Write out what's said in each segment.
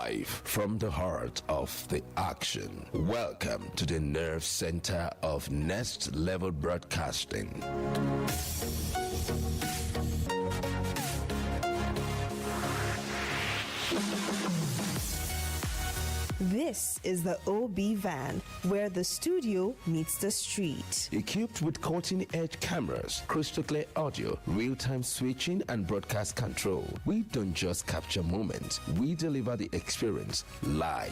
Live from the heart of the action. Welcome to the nerve center of Next Level Broadcasting. This is the OB van, where the studio meets the street. Equipped with cutting-edge cameras, crystal clear audio, real-time switching, and broadcast control, we don't just capture moments, we deliver the experience live.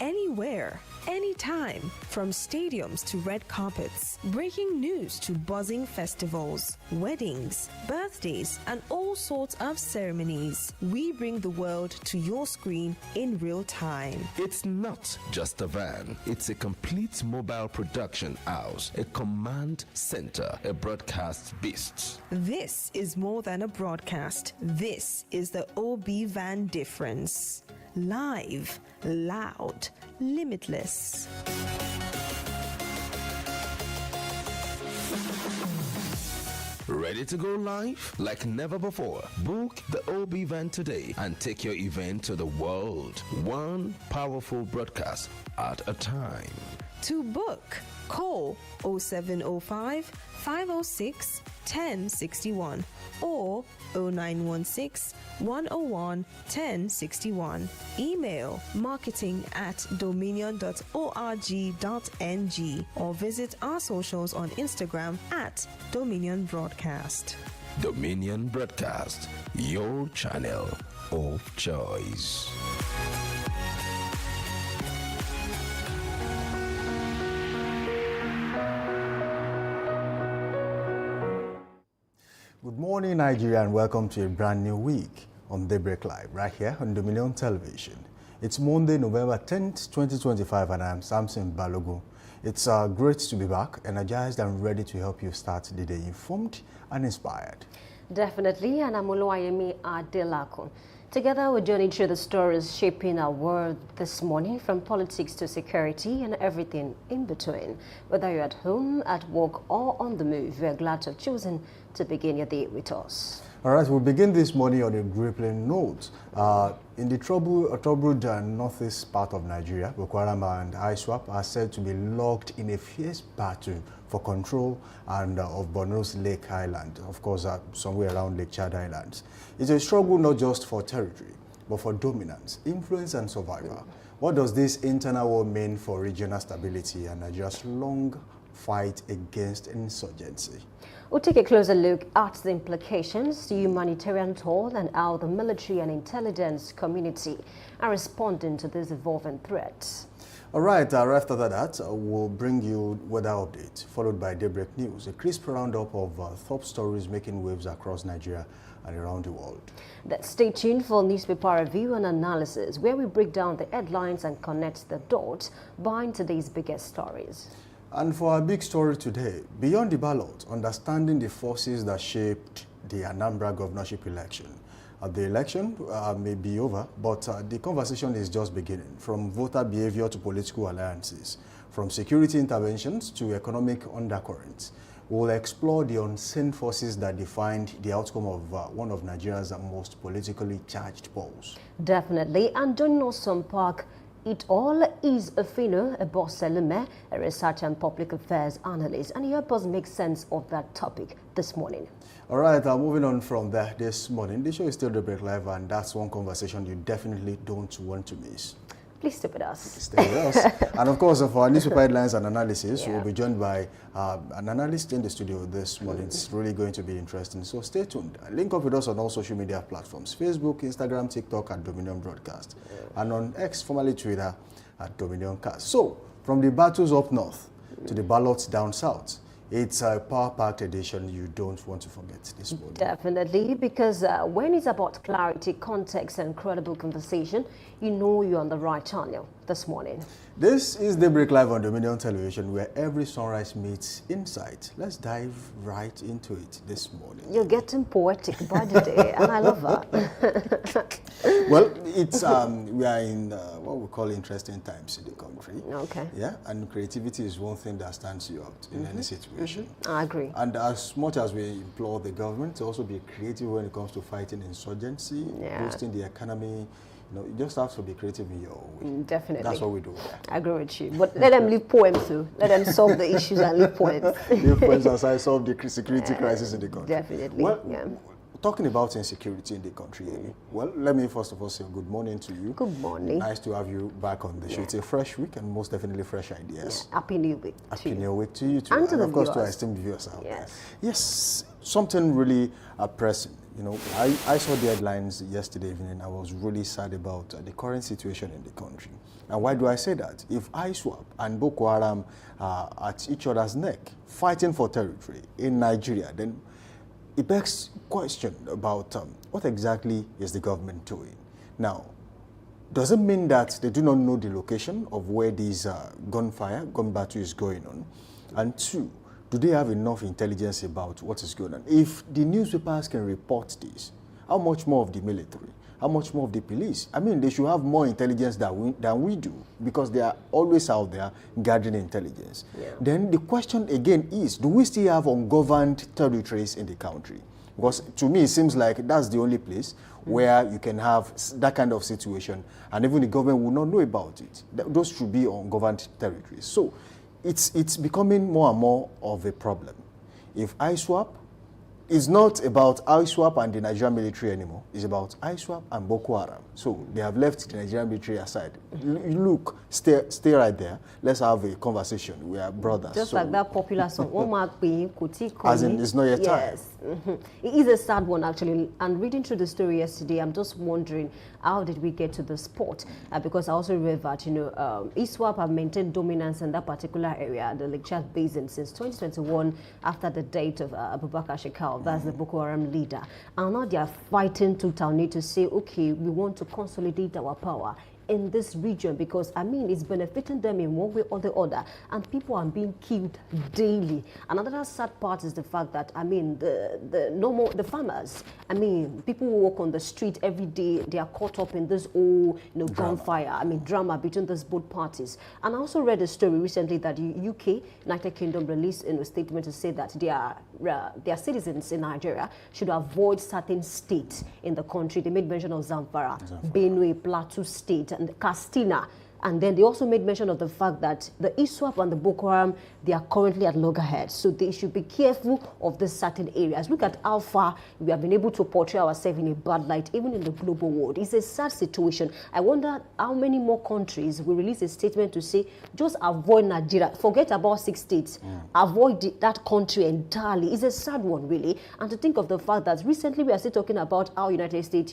Anywhere, anytime, from stadiums to red carpets, breaking news to buzzing festivals, weddings, birthdays, and all sorts of ceremonies. We bring the world to your screen in real time. It's not just a van, it's a complete mobile production house, a command center, a broadcast beast. This is more than a broadcast. This is the OB van difference. Live, loud, limitless. Ready to go live? Like never before. Book the OB van today and take your event to the world. One powerful broadcast at a time. To book, call 0705 506 1061 or 0916 101 1061. Email marketing@dominion.org.ng or visit our socials on Instagram @Dominion Broadcast. Dominion Broadcast, your channel of choice. Good morning, Nigeria, and welcome to a brand new week on Daybreak Live, right here on Dominion Television. It's Monday, November 10th, 2025, and I'm Samson Balogun. It's great to be back, energized and ready to help you start the day informed and inspired. Definitely, and I'm Oluwayemi Adelakun. Together, we're journeying through the stories shaping our world this morning, from politics to security and everything in between. Whether you're at home, at work, or on the move, we're glad to have chosen to begin your day with us. All right, we'll begin this morning on a grappling note. In the troubled northeast part of Nigeria, Boko Haram and ISWAP are said to be locked in a fierce battle for control and of Borno's Lake Island, of course, somewhere around Lake Chad Islands. It's a struggle not just for territory, but for dominance, influence, and survival. What does this internal war mean for regional stability and Nigeria's long fight against insurgency? We'll take a closer look at the implications, the humanitarian toll, and how the military and intelligence community are responding to these evolving threats. All right, right after that, we'll bring you weather update, followed by Daybreak News, a crisp roundup of top stories making waves across Nigeria and around the world. Stay tuned for newspaper review and analysis, where we break down the headlines and connect the dots behind today's biggest stories. And for our big story today, beyond the ballot, understanding the forces that shaped the Anambra governorship election. The election may be over, but the conversation is just beginning, from voter behavior to political alliances, from security interventions to economic undercurrents. We'll explore the unseen forces that defined the outcome of one of Nigeria's most politically charged polls. Definitely, and joining us on Park It All is Afino Eboseleme, a research and public affairs analyst, and he helped us make sense of that topic this morning. All right, moving on from there this morning. The show is still Daybreak Live, and that's one conversation you definitely don't want to miss. Please stay with us. Stay with us. And of course, for our newspaper headlines and analysis, we'll be joined by an analyst in the studio this morning. It's really going to be interesting, so stay tuned. Link up with us on all social media platforms: Facebook, Instagram, TikTok at Dominion Broadcast, and on X, formerly Twitter, at Dominion Cast. So, from the battles up north to the ballots down south, it's a power-packed edition you don't want to forget this morning. Definitely, because when it's about clarity, context, and credible conversation, you know you're on the right channel. this morning. This is Daybreak Live on Dominion Television, where every sunrise meets insight. Let's dive right into it this morning. You're getting poetic by the day, and I love that. Well, it's we are in what we call interesting times in the country. Okay. Yeah, and creativity is one thing that stands you out in any situation. I agree. And as much as we implore the government to also be creative when it comes to fighting insurgency, boosting the economy, you just have to be creative in your own way. Definitely. That's what we do. I agree with you. But let them leave poems too. Let them solve the issues and leave poems. Leave poems aside, solve the security crisis in the country. Definitely. Well, talking about insecurity in the country, well, let me first of all say good morning to you. Good morning. Nice to have you back on the show. It's a fresh week and most definitely fresh ideas. Happy New Week. Happy New Week to you too. And to the of course viewers. to our esteemed viewers out there. Yes. Yes, something really pressing. I saw the headlines yesterday evening. I was really sad about the current situation in the country. And why do I say that? If ISWAP and Boko Haram are at each other's neck, fighting for territory in Nigeria, then it begs question about what exactly is the government doing. Now, does it mean that they do not know the location of where these gun battle is going on? And two, do they have enough intelligence about what is going on? If the newspapers can report this, how much more of the military? How much more of the police? I mean, they should have more intelligence than we do, because they are always out there gathering intelligence. Yeah. Then the question again is, do we still have ungoverned territories in the country? Because to me, it seems like that's the only place where you can have that kind of situation, and even the government will not know about it. Those should be ungoverned territories. So it's becoming more and more of a problem. If ISWAP is not about ISWAP and the Nigerian military anymore, it's about ISWAP and Boko Haram. So they have left the Nigerian military aside. Look, stay right there. Let's have a conversation. We are brothers. Just like that popular song, as in, it's not your time. Yes. It is a sad one, actually. And reading through the story yesterday, I'm just wondering, how did we get to the spot? Because I also read that, ISWAP have maintained dominance in that particular area, the Lake Chad Basin, since 2021, after the date of Abubakar Shekau, that's the Boko Haram leader. And now they are fighting to Tauni to say, okay, we want to consolidate our power in this region, because I mean it's benefiting them in one way or the other, and people are being killed daily. Another sad part is the fact that I mean the farmers, I mean people who walk on the street every day, they are caught up in this whole gunfire, I mean drama between these both parties. And I also read a story recently that the UK, United Kingdom, released in a statement to say that their citizens in Nigeria should avoid certain states in the country. They made mention of Zamfara, Benue, Plateau State, and Castina. And then they also made mention of the fact that the ISWAP and the Boko Haram, they are currently at loggerheads. So they should be careful of these certain areas. Look at how far we have been able to portray ourselves in a bad light, even in the global world. It's a sad situation. I wonder how many more countries will release a statement to say, just avoid Nigeria. Forget about 6 states. Avoid that country entirely. It's a sad one, really. And to think of the fact that recently we are still talking about how United States,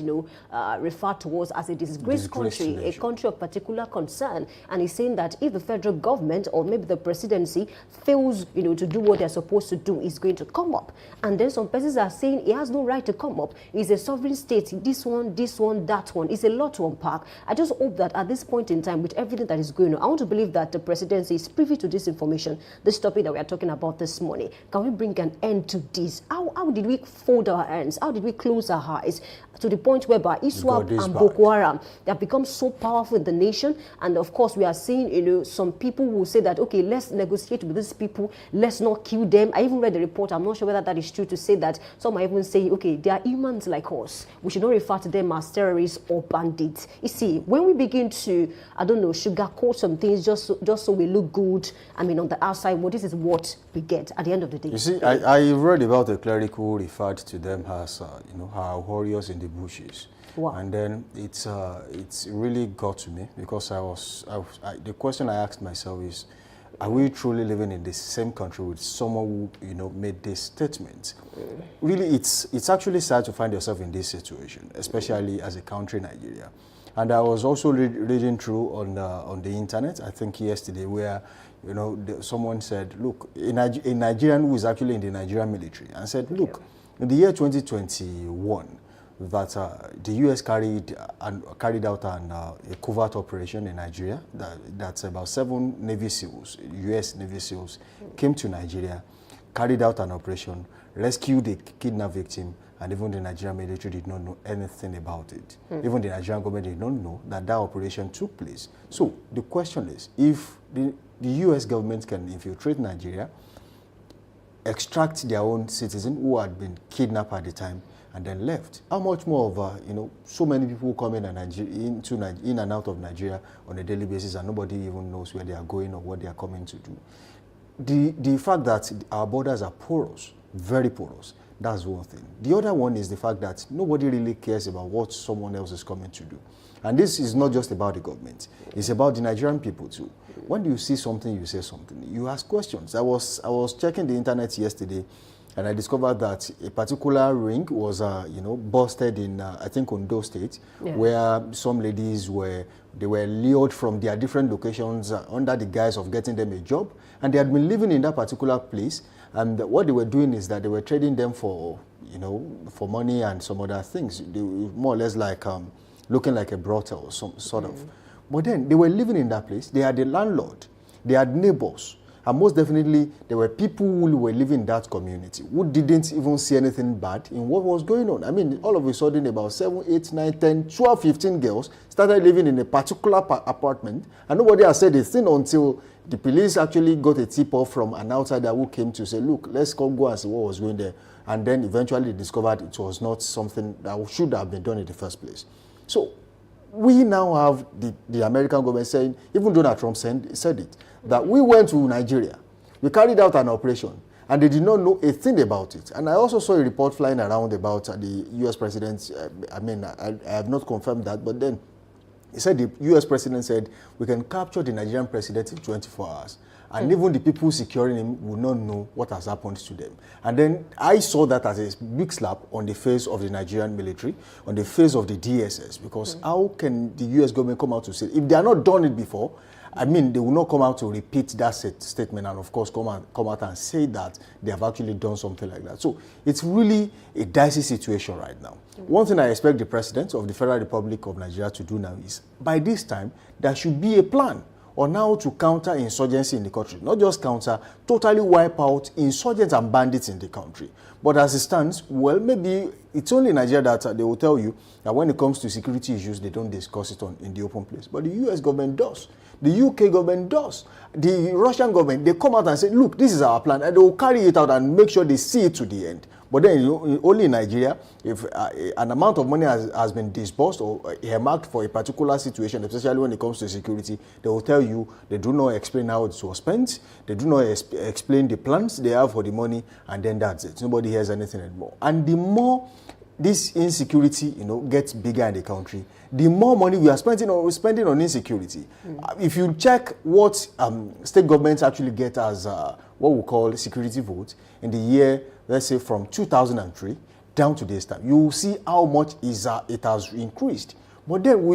referred to us as a disgraced country, a country of particular concern. And he's saying that if the federal government or maybe the presidency fails, to do what they're supposed to do, is going to come up. And then some persons are saying he has no right to come up. He's a sovereign state. This one, that one. It's a lot to unpack. I just hope that at this point in time, with everything that is going on, I want to believe that the presidency is privy to this information, this topic that we are talking about this morning. Can we bring an end to this? How did we fold our hands? How did we close our eyes to the point whereby ISWAP and Boko Haram, they have become so powerful in the nation? And of course, we are seeing, some people will say that, okay, let's negotiate with these people. Let's not kill them. I even read the report. I'm not sure whether that is true, to say that some are even saying, okay, they are humans like us. We should not refer to them as terrorists or bandits. You see, when we begin to, sugarcoat some things just so we look good, I mean, on the outside, well, this is what we get at the end of the day. You see, I read about a cleric who referred to them as, our warriors in the bushes. Wow. And then it's really got to me, because the question I asked myself is, are we truly living in the same country with someone who made this statement? Really, it's actually sad to find yourself in this situation, especially as a country, Nigeria. And I was also reading through on the internet, I think yesterday, where someone said, look, a Nigerian who is actually in the Nigerian military, and said, look, in the year 2021, that the U.S. carried out a covert operation in Nigeria. That's about 7 Navy SEALs, U.S. Navy SEALs, came to Nigeria, carried out an operation, rescued a kidnapped victim, and even the Nigerian military did not know anything about it. Even the Nigerian government did not know that that operation took place. So the question is, if the U.S. government can infiltrate Nigeria, extract their own citizen who had been kidnapped at the time, and then left, how much more of so many people come in and out of Nigeria on a daily basis, and nobody even knows where they are going or what they are coming to do. The fact that our borders are porous, very porous, that's one thing. The other one is the fact that nobody really cares about what someone else is coming to do. And this is not just about the government. It's about the Nigerian people too. When you see something, you say something. You ask questions. I was checking the internet yesterday, and I discovered that a particular ring was, busted in, I think, Ondo State, where some ladies were lured from their different locations under the guise of getting them a job, and they had been living in that particular place. And what they were doing is that they were trading them for money and some other things. They were more or less like looking like a brothel or some sort of. But then they were living in that place. They had a landlord. They had neighbors. And most definitely, there were people who were living in that community who didn't even see anything bad in what was going on. I mean, all of a sudden, about 7, 8, 9, 10, 12, 15 girls started living in a particular apartment, and nobody has said a thing until the police actually got a tip-off from an outsider who came to say, look, let's go and see what was going there. And then eventually discovered it was not something that should have been done in the first place. So we now have the American government saying, even Donald Trump said it, that we went to Nigeria, we carried out an operation, and they did not know a thing about it. And I also saw a report flying around about the U.S. president. I have not confirmed that, but then he said the U.S. president said, we can capture the Nigerian president in 24 hours. And even the people securing him will not know what has happened to them. And then I saw that as a big slap on the face of the Nigerian military, on the face of the DSS, because how can the U.S. government come out to say, if they are not done it before, I mean, they will not come out to repeat that statement and, of course, come out and say that they have actually done something like that. So it's really a dicey situation right now. One thing I expect the President of the Federal Republic of Nigeria to do now is, by this time, there should be a plan on how to counter insurgency in the country. Not just counter, totally wipe out insurgents and bandits in the country. But as it stands, well, maybe it's only Nigeria that they will tell you that when it comes to security issues, they don't discuss it in the open place. But the US government does. The UK government does. The Russian government, they come out and say, look, this is our plan, and they will carry it out and make sure they see it to the end. But then only in Nigeria, if an amount of money has been disbursed or earmarked for a particular situation, especially when it comes to security, they will tell you they do not explain how it was spent, they do not explain the plans they have for the money, and then that's it. Nobody hears anything anymore. And the more this insecurity, gets bigger in the country, the more money we are spending on insecurity. If you check what state governments actually get as what we call security votes in the year, let's say from 2003 down to this time, you will see how much it has increased. But then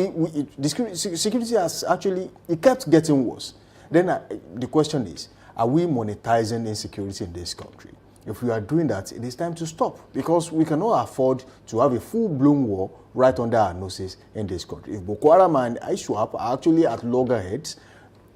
the security has actually, it kept getting worse. Then the question is, are we monetizing insecurity in this country? If we are doing that, it is time to stop, because we cannot afford to have a full-blown war right under our noses in this country. If Boko Haram and ISWAP are actually at loggerheads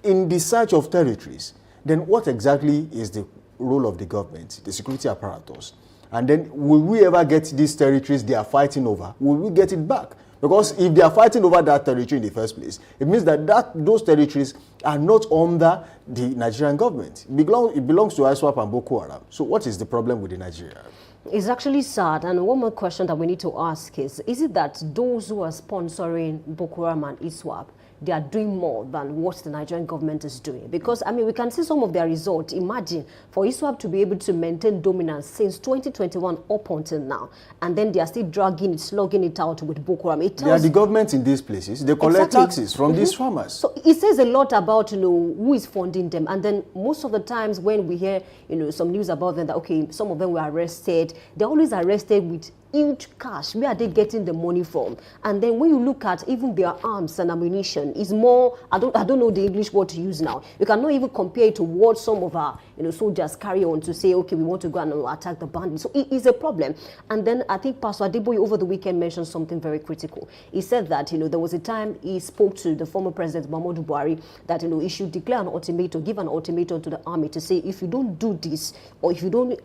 in the search of territories, then what exactly is the role of the government, the security apparatus? And then will we ever get these territories they are fighting over? Will we get it back? Because if they are fighting over that territory in the first place, it means that those territories are not under the Nigerian government. It belongs to ISWAP and Boko Haram. So what is the problem with the Nigeria? It's actually sad. And one more question that we need to ask is it that those who are sponsoring Boko Haram and ISWAP, they are doing more than what the Nigerian government is doing? Because, I mean, we can see some of their results. Imagine, for ISWAP to be able to maintain dominance since 2021 up until now, and then they are still slugging it out with Boko Haram. They are the government in these places. They collect taxes from these farmers. So it says a lot about, who is funding them. And then most of the times when we hear, some news about them, that, okay, some of them were arrested, they're always arrested with huge cash. Where are they getting the money from? And then when you look at even their arms and ammunition, is more, I don't know the English word to use now. You cannot even compare it to what some of our soldiers carry on to say, okay, we want to go and attack the bandits. So it is a problem. And then I think Pastor Adeboye over the weekend mentioned something very critical. He said that, there was a time he spoke to the former President Muhammadu Buhari that, he should declare an ultimatum, give an ultimatum to the army to say, if you don't do this, or if you don't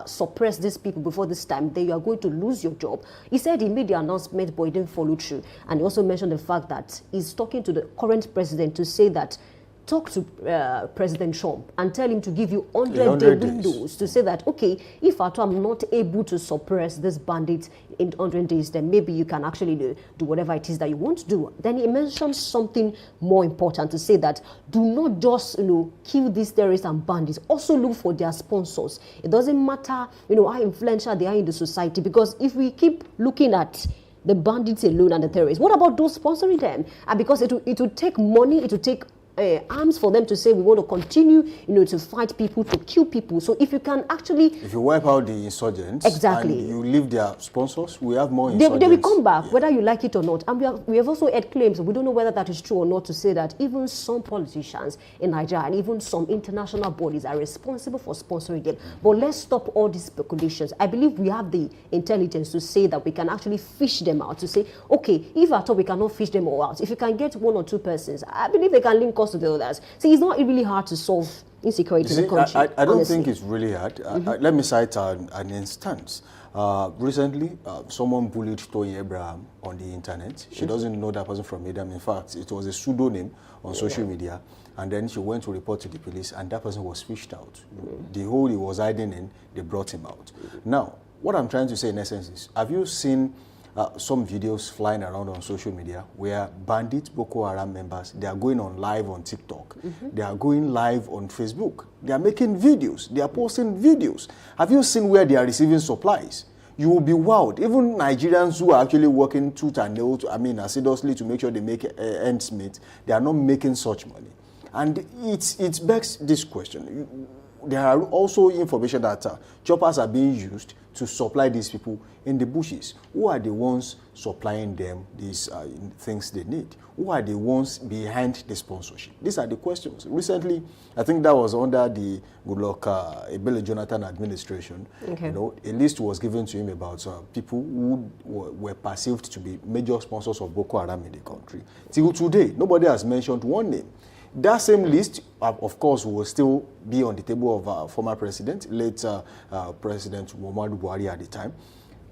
suppress these people before this time, then you are going to lose your job. He said he made the announcement, but he didn't follow through. And he also mentioned the fact that he's talking to the current president to say that talk to President Trump and tell him to give you 100-day windows to say that, okay, if at all I'm not able to suppress this bandit in 100 days, then maybe you can actually do whatever it is that you want to do. Then he mentioned something more important to say that do not just, kill these terrorists and bandits. Also look for their sponsors. It doesn't matter, how influential they are in the society, because if we keep looking at the bandits alone and the terrorists, what about those sponsoring them? And because it will take money, it will take arms for them to say we want to continue, to fight people, to kill people. So if you can actually... If you wipe out the insurgents, exactly, and you leave their sponsors, we have more insurgents. They will come back, whether you like it or not. And we have also had claims, we don't know whether that is true or not, to say that even some politicians in Nigeria and even some international bodies are responsible for sponsoring them. But let's stop all these speculations. I believe we have the intelligence to say that we can actually fish them out, to say, okay, if at all we cannot fish them all out, if you can get 1 or 2 persons, I believe they can link us to the others. So it's not really hard to solve insecurity in the country. I don't think it's really hard. Let me cite an instance. Recently, someone bullied Toyin Abraham on the internet. She doesn't know that person from Adam. In fact, it was a pseudonym on social media. And then she went to report to the police, and that person was fished out. The hole he was hiding in, they brought him out. Now, what I'm trying to say in essence is, have you seen some videos flying around on social media where bandit Boko Haram members, they are going on live on TikTok, they are going live on Facebook, they are making videos, they are posting videos. Have you seen where they are receiving supplies? You will be wowed. Even Nigerians who are actually working tooth and nail, assiduously to make sure they make ends meet, they are not making such money. And it begs this question. There are also information that choppers are being used to supply these people in the bushes. Who are the ones supplying them these things they need? Who are the ones behind the sponsorship? These are the questions. Recently, I think that was under the Goodluck Ebele Jonathan administration. Okay. A list was given to him about people who were perceived to be major sponsors of Boko Haram in the country. Till today, nobody has mentioned one name. That same list, of course, will still be on the table of our former president, late President Muhammadu Buhari at the time.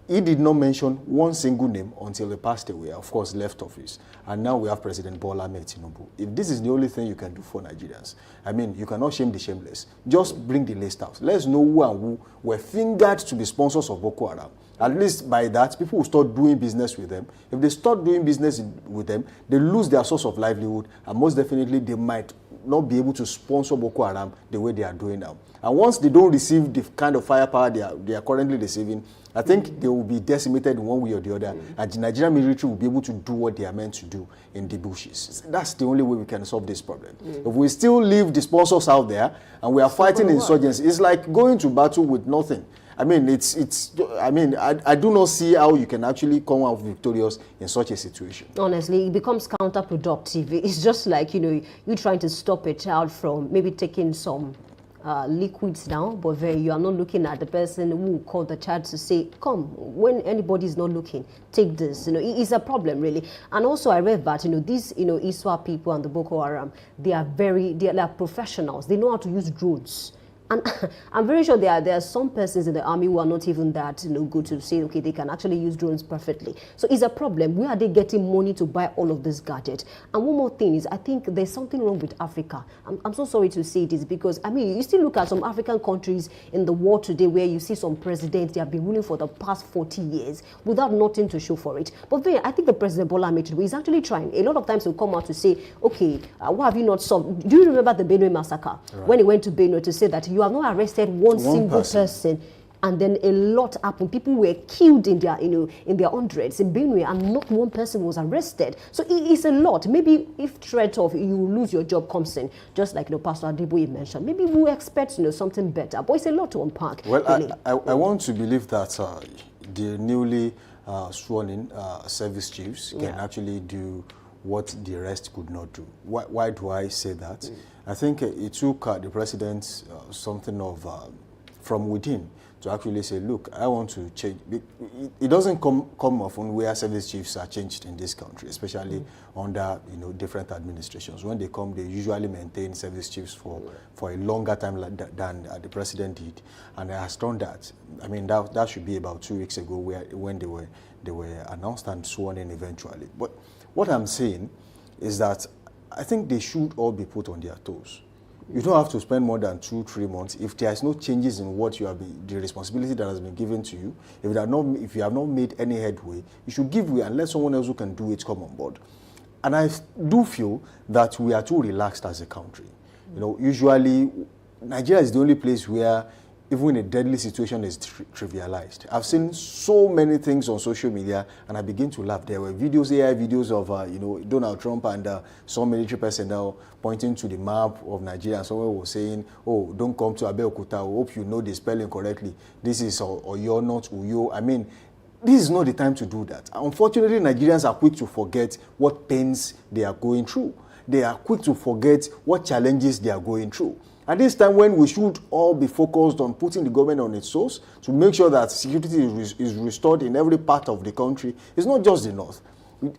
He did not mention one single name until he passed away, of course, left office. And now we have President Bola Ahmed Tinubu. If this is the only thing you can do for Nigerians, you cannot shame the shameless. Just bring the list out. Let's know who and who were fingered to be sponsors of Boko Haram. At least by that, people will start doing business with them. If they start doing business with them, they lose their source of livelihood, and most definitely they might not be able to sponsor Boko Haram the way they are doing now. And once they don't receive the kind of firepower they are currently receiving, I think they will be decimated in one way or the other, and the Nigerian military will be able to do what they are meant to do in the bushes. That's the only way we can solve this problem. If we still leave the sponsors out there and we are fighting insurgents, it's like going to battle with nothing. I do not see how you can actually come out victorious in such a situation. Honestly, it becomes counterproductive. It's just like, you trying to stop a child from maybe taking some liquids now, but you are not looking at the person who called the child to say, come, when anybody is not looking, take this. It's a problem, really. And also I read that, these, ISWA people and the Boko Haram, they are professionals. They know how to use drones. And I'm very sure there are some persons in the army who are not even that good to say, okay, they can actually use drones perfectly. So it's a problem. Where are they getting money to buy all of this gadget? And one more thing is, I think there's something wrong with Africa. I'm so sorry to say this, because, you still look at some African countries in the world today where you see some presidents, they have been ruling for the past 40 years without nothing to show for it. But I think the President Bola Ahmed Tinubu is actually trying. A lot of times he'll come out to say, okay, why have you not solved? Do you remember the Benue massacre? Right. When he went to Benue to say that you have not arrested one single person, and then a lot happened. People were killed in their, in their hundreds in Benue, and not one person was arrested. So it is a lot. Maybe if threat of you lose your job comes in, just like Pastor Adeboye mentioned, maybe we expect something better. But it's a lot to unpack. Well, really. I want to believe that the newly sworn in service chiefs can actually do what the rest could not do. Why do I say that? I think it took the president something of from within to actually say, look, I want to change. It doesn't come often where service chiefs are changed in this country, especially under different administrations. When they come, they usually maintain service chiefs for a longer time than the president did, and has done that. I mean, that should be about 2 weeks ago, when they were announced and sworn in eventually. But what I'm saying is that I think they should all be put on their toes. You don't have to spend more than 2-3 months. If there is no changes in what you have the responsibility that has been given to you, if you have not made any headway, you should give way and let someone else who can do it come on board. And I do feel that we are too relaxed as a country. Usually Nigeria is the only place where even a deadly situation is trivialized. I've seen so many things on social media, and I begin to laugh. There were AI videos of Donald Trump and some military personnel pointing to the map of Nigeria, and someone was saying, "Oh, don't come to Abeokuta. I hope you know the spelling correctly. This is Oyo, not Uyo." I mean, this is not the time to do that. Unfortunately, Nigerians are quick to forget what pains they are going through. They are quick to forget what challenges they are going through. At this time, when we should all be focused on putting the government on its toes to make sure that security is restored in every part of the country, it's not just the north.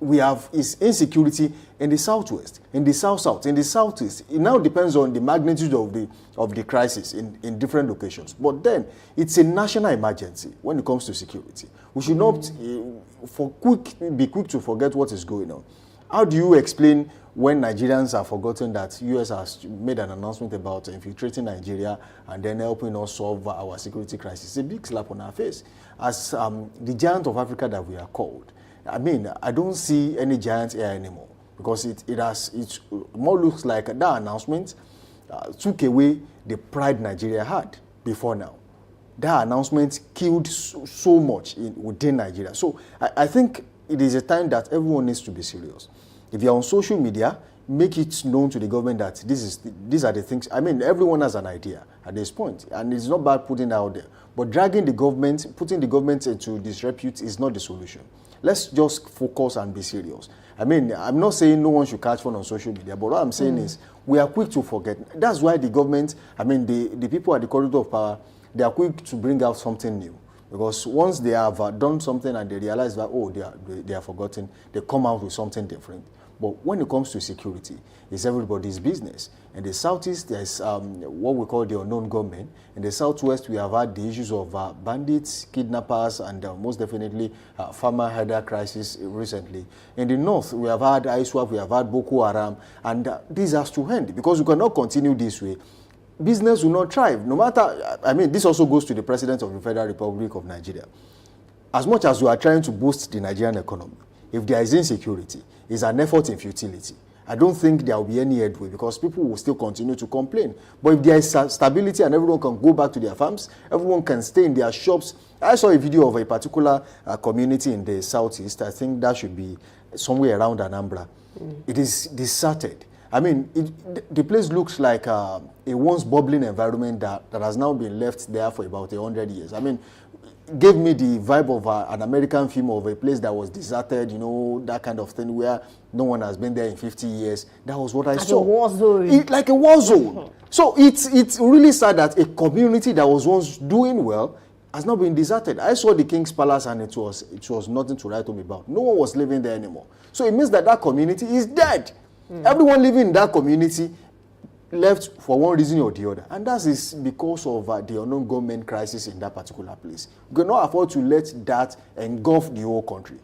We have insecurity in the southwest, in the south-south, in the southeast. It now depends on the magnitude of the crisis in different locations. But then, it's a national emergency when it comes to security. We should not be quick to forget what is going on. How do you explain when Nigerians have forgotten that US has made an announcement about infiltrating Nigeria and then helping us solve our security crisis? It's a big slap on our face. As the giant of Africa that we are called, I mean, I don't see any giants here anymore, because it more looks like that announcement took away the pride Nigeria had before now. That announcement killed so much within Nigeria. So I think it is a time that everyone needs to be serious. If you're on social media, make it known to the government that these are the things. I mean, everyone has an idea at this point, and it's not bad putting it out there. But putting the government into disrepute is not the solution. Let's just focus and be serious. I mean, I'm not saying no one should catch fun on social media, but what I'm saying is we are quick to forget. That's why the government, I mean, the people at the corridor of power, they are quick to bring out something new. Because once they have done something and they realize that, they are forgotten, they come out with something different. But when it comes to security, it's everybody's business. In the southeast, there's what we call the unknown gunmen. In the southwest, we have had the issues of bandits, kidnappers, and most definitely farmer herder crisis recently. In the north, we have had ISWAP, we have had Boko Haram, and this has to end, because we cannot continue this way. Business will not thrive, no matter. I mean, this also goes to the President of the Federal Republic of Nigeria. As much as we are trying to boost the Nigerian economy, if there is insecurity, it's an effort in futility. I don't think there will be any headway, because people will still continue to complain. But if there is stability and everyone can go back to their farms, everyone can stay in their shops. I saw a video of a particular community in the southeast. I think that should be somewhere around Anambra. It is deserted. I mean, the place looks like a once bubbling environment that has now been left there for about 100 years. I mean, gave me the vibe of an American film of a place that was deserted, that kind of thing, where no one has been there in 50 years. That was what I saw. Like a war zone. Like a war zone. So it's really sad that a community that was once doing well has not been deserted. I saw the King's Palace and it was nothing to write home about. No one was living there anymore. So it means that community is dead. Everyone living in that community left for one reason or the other, and that is because of the unknown government crisis in that particular place. We cannot afford to let that engulf the whole country.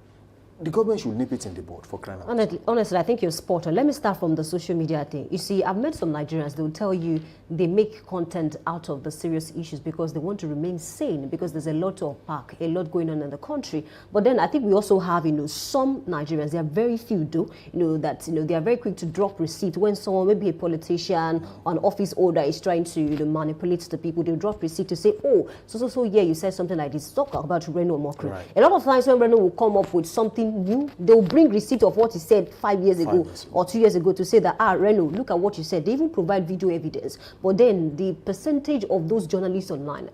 The government should nip it in the bud, for crying out loud. Honestly, I think you're spot on. Let me start from the social media thing. You see, I've met some Nigerians, they'll tell you they make content out of the serious issues because they want to remain sane, because there's a lot to unpack, a lot going on in the country. But then I think we also have, some Nigerians, there are very few though, that, they are very quick to drop receipt when someone, maybe a politician or an office holder is trying to manipulate the people. They'll drop receipt to say, oh, so yeah, you said something like this. Talk about Reno Mokri. Right. A lot of times when Reno will come up with something anything new. They'll bring receipt of what he said 5 years ago or 2 years ago to say that, Reno, look at what you said. They even provide video evidence. But then the percentage of those journalists online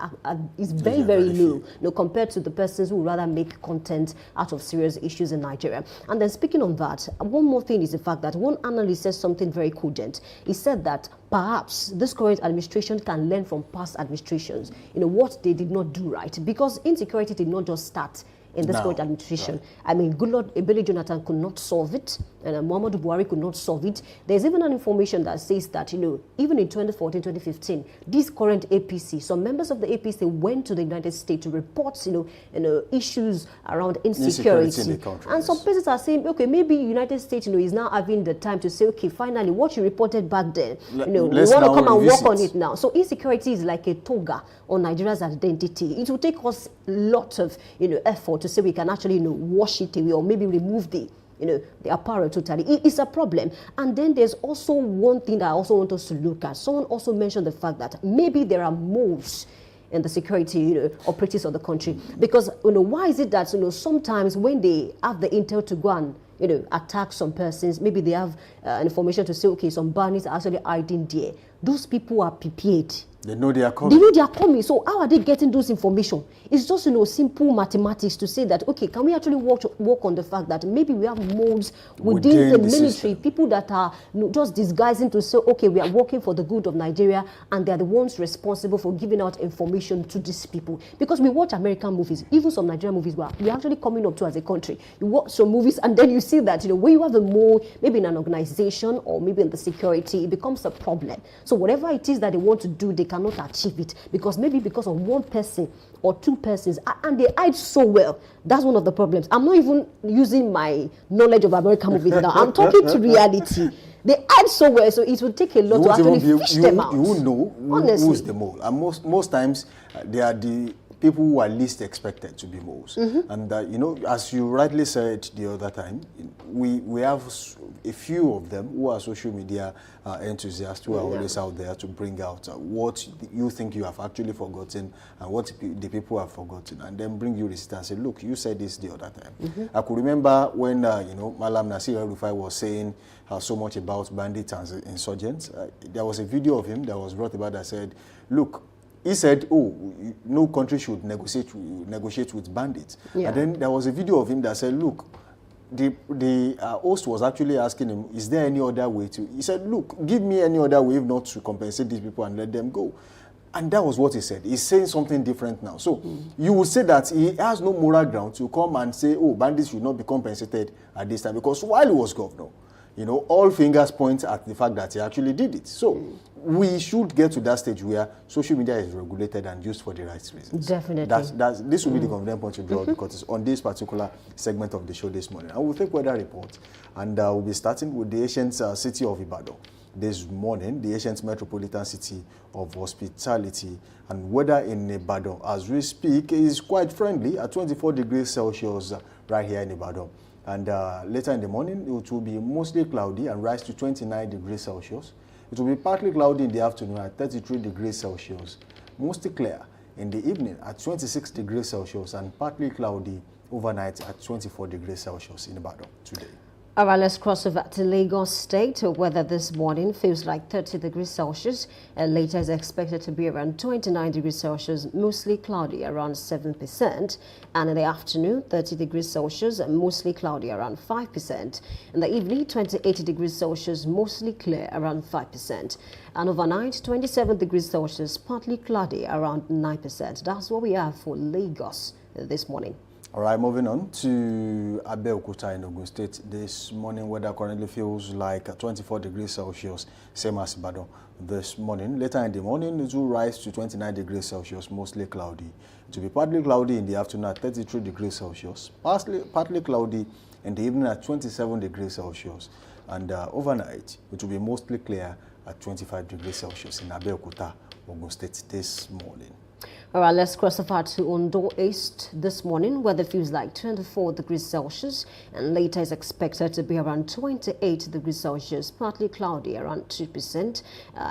is very, very low, compared to the persons who rather make content out of serious issues in Nigeria. And then speaking on that, one more thing is the fact that one analyst says something very cogent. He said that perhaps this current administration can learn from past administrations, what they did not do right. Because insecurity did not just start in this current administration. Right. I mean, good Lord, Ebele Jonathan could not solve it, and Muhammadu Buhari could not solve it. There's even an information that says that, even in 2014, 2015, this current APC, some members of the APC went to the United States to report, issues around insecurity. In the country, and some places are saying, okay, maybe United States, is now having the time to say, okay, finally, what you reported back then, we want to come and work on it now. So insecurity is like a toga on Nigeria's identity. It will take us a lot of, effort to say we can actually, wash it away or maybe remove the apparel totally. It's a problem. And then there's also one thing that I also want us to look at. Someone also mentioned the fact that maybe there are moves in the security operatives of the country. Because, why is it that, sometimes when they have the intel to go and, attack some persons, maybe they have information to say, okay, some bandits are actually hiding there. Those people are prepared. They know they are coming. So how are they getting those information? It's just, simple mathematics to say that, okay, can we actually work on the fact that maybe we have modes within the military, system. People that are just disguising to say, okay, we are working for the good of Nigeria, and they are the ones responsible for giving out information to these people. Because we watch American movies, even some Nigerian movies where we're actually coming up to as a country. You watch some movies and then you see that, when you have a mole, maybe in an organization or maybe in the security, it becomes a problem. So whatever it is that they want to do, they cannot achieve it because of one person or two persons, and they hide so well. That's one of the problems. I'm not even using my knowledge of American movies now. I'm talking to reality. They hide so well, so it will take a lot to actually fish them out. You won't know who's the mole. And most times, they are the people who are least expected to be moles. And, as you rightly said the other time, we have a few of them who are social media enthusiasts who are always out there to bring out what you think you have actually forgotten and what the people have forgotten, and then bring you receipts and say, look, you said this the other time. I could remember when, Malam Nasir El-Rufai was saying so much about bandits and insurgents. There was a video of him that was brought about that said, look, he said, no country should negotiate with bandits. And then there was a video of him that said, look, the host was actually asking him, is there any other way to... He said, look, give me any other way if not to compensate these people and let them go. And that was what he said. He's saying something different now. So you would say that he has no moral ground to come and say, bandits should not be compensated at this time. Because while he was governor, all fingers point at the fact that he actually did it. So we should get to that stage where social media is regulated and used for the right reasons. Definitely. This will be the confident point to draw because it's on this particular segment of the show this morning. And we'll take weather report. And we'll be starting with the ancient city of Ibadan. This morning, the ancient metropolitan city of hospitality, and weather in Ibadan as we speak is quite friendly at 24 degrees Celsius right here in Ibadan. And later in the morning, it will be mostly cloudy and rise to 29 degrees Celsius. It will be partly cloudy in the afternoon at 33 degrees Celsius, mostly clear in the evening at 26 degrees Celsius, and partly cloudy overnight at 24 degrees Celsius in Ibadan today. All right, let's cross over to Lagos State. Weather this morning feels like 30 degrees Celsius. And later is expected to be around 29 degrees Celsius, mostly cloudy, around 7%. And in the afternoon, 30 degrees Celsius, mostly cloudy, around 5%. In the evening, 28 degrees Celsius, mostly clear, around 5%. And overnight, 27 degrees Celsius, partly cloudy, around 9%. That's what we have for Lagos this morning. All right, moving on to Abeokuta in Ogun State. This morning, weather currently feels like 24 degrees Celsius, same as Ibadan this morning. Later in the morning, it will rise to 29 degrees Celsius, mostly cloudy. It will be partly cloudy in the afternoon at 33 degrees Celsius, partly cloudy in the evening at 27 degrees Celsius. And overnight, it will be mostly clear at 25 degrees Celsius in Abeokuta, Ogun State this morning. All right, let's cross over to Ondo East this morning. Weather feels like 24 degrees Celsius and later is expected to be around 28 degrees Celsius, partly cloudy around 2%.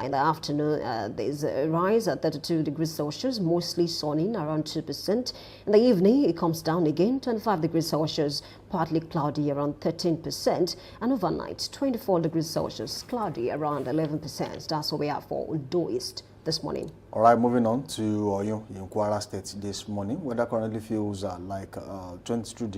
In the afternoon, there's a rise at 32 degrees Celsius, mostly sunny around 2%. In the evening, it comes down again, 25 degrees Celsius, partly cloudy around 13%. And overnight, 24 degrees Celsius, cloudy around 11%. That's what we have for Ondo East this morning. All right, moving on to in Kwara State this morning. Weather currently feels like 23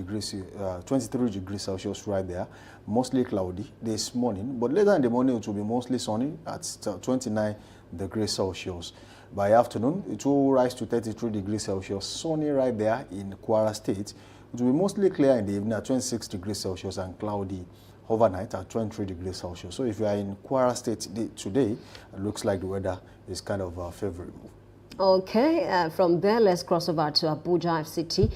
degrees Celsius right there. Mostly cloudy this morning, but later in the morning it will be mostly sunny at 29 degrees Celsius. By afternoon, it will rise to 33 degrees Celsius, sunny right there in Kwara State. It will be mostly clear in the evening at 26 degrees Celsius and cloudy overnight at 23 degrees Celsius. So if you are in Kwara State today, it looks like the weather is kind of favorable. Okay, from there, let's cross over to Abuja FCT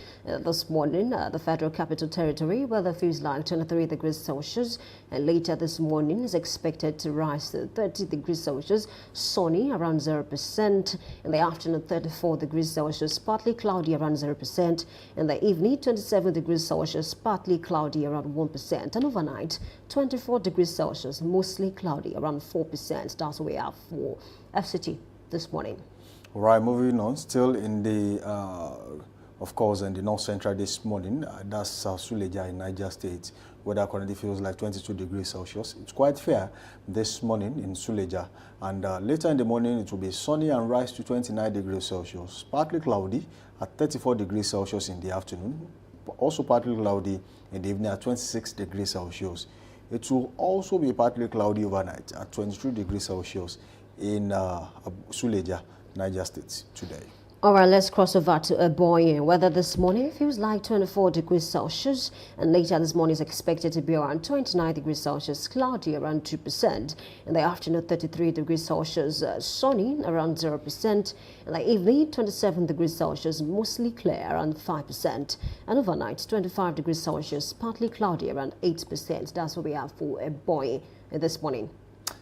this morning, the Federal Capital Territory. Weather feels like 23 degrees Celsius, and later this morning is expected to rise to 30 degrees Celsius, sunny around 0%. In the afternoon, 34 degrees Celsius, partly cloudy around 0%. In the evening, 27 degrees Celsius, partly cloudy around 1%. And overnight, 24 degrees Celsius, mostly cloudy around 4%. That's what we have for FCT this morning. All right, moving on, still in the, of course, in the north central this morning, that's Suleja in Niger State. Weather currently feels like 22 degrees Celsius. It's quite fair this morning in Suleja. And later in the morning, it will be sunny and rise to 29 degrees Celsius. Partly cloudy at 34 degrees Celsius in the afternoon. Also partly cloudy in the evening at 26 degrees Celsius. It will also be partly cloudy overnight at 23 degrees Celsius in Suleja, Niger State today. All right, let's cross over to Eboye. Weather this morning feels like 24 degrees Celsius, and later this morning is expected to be around 29 degrees Celsius, cloudy around 2%. In the afternoon, 33 degrees Celsius, sunny around 0%. In the evening, 27 degrees Celsius, mostly clear around 5%. And overnight, 25 degrees Celsius, partly cloudy around 8%. That's what we have for Eboye this morning.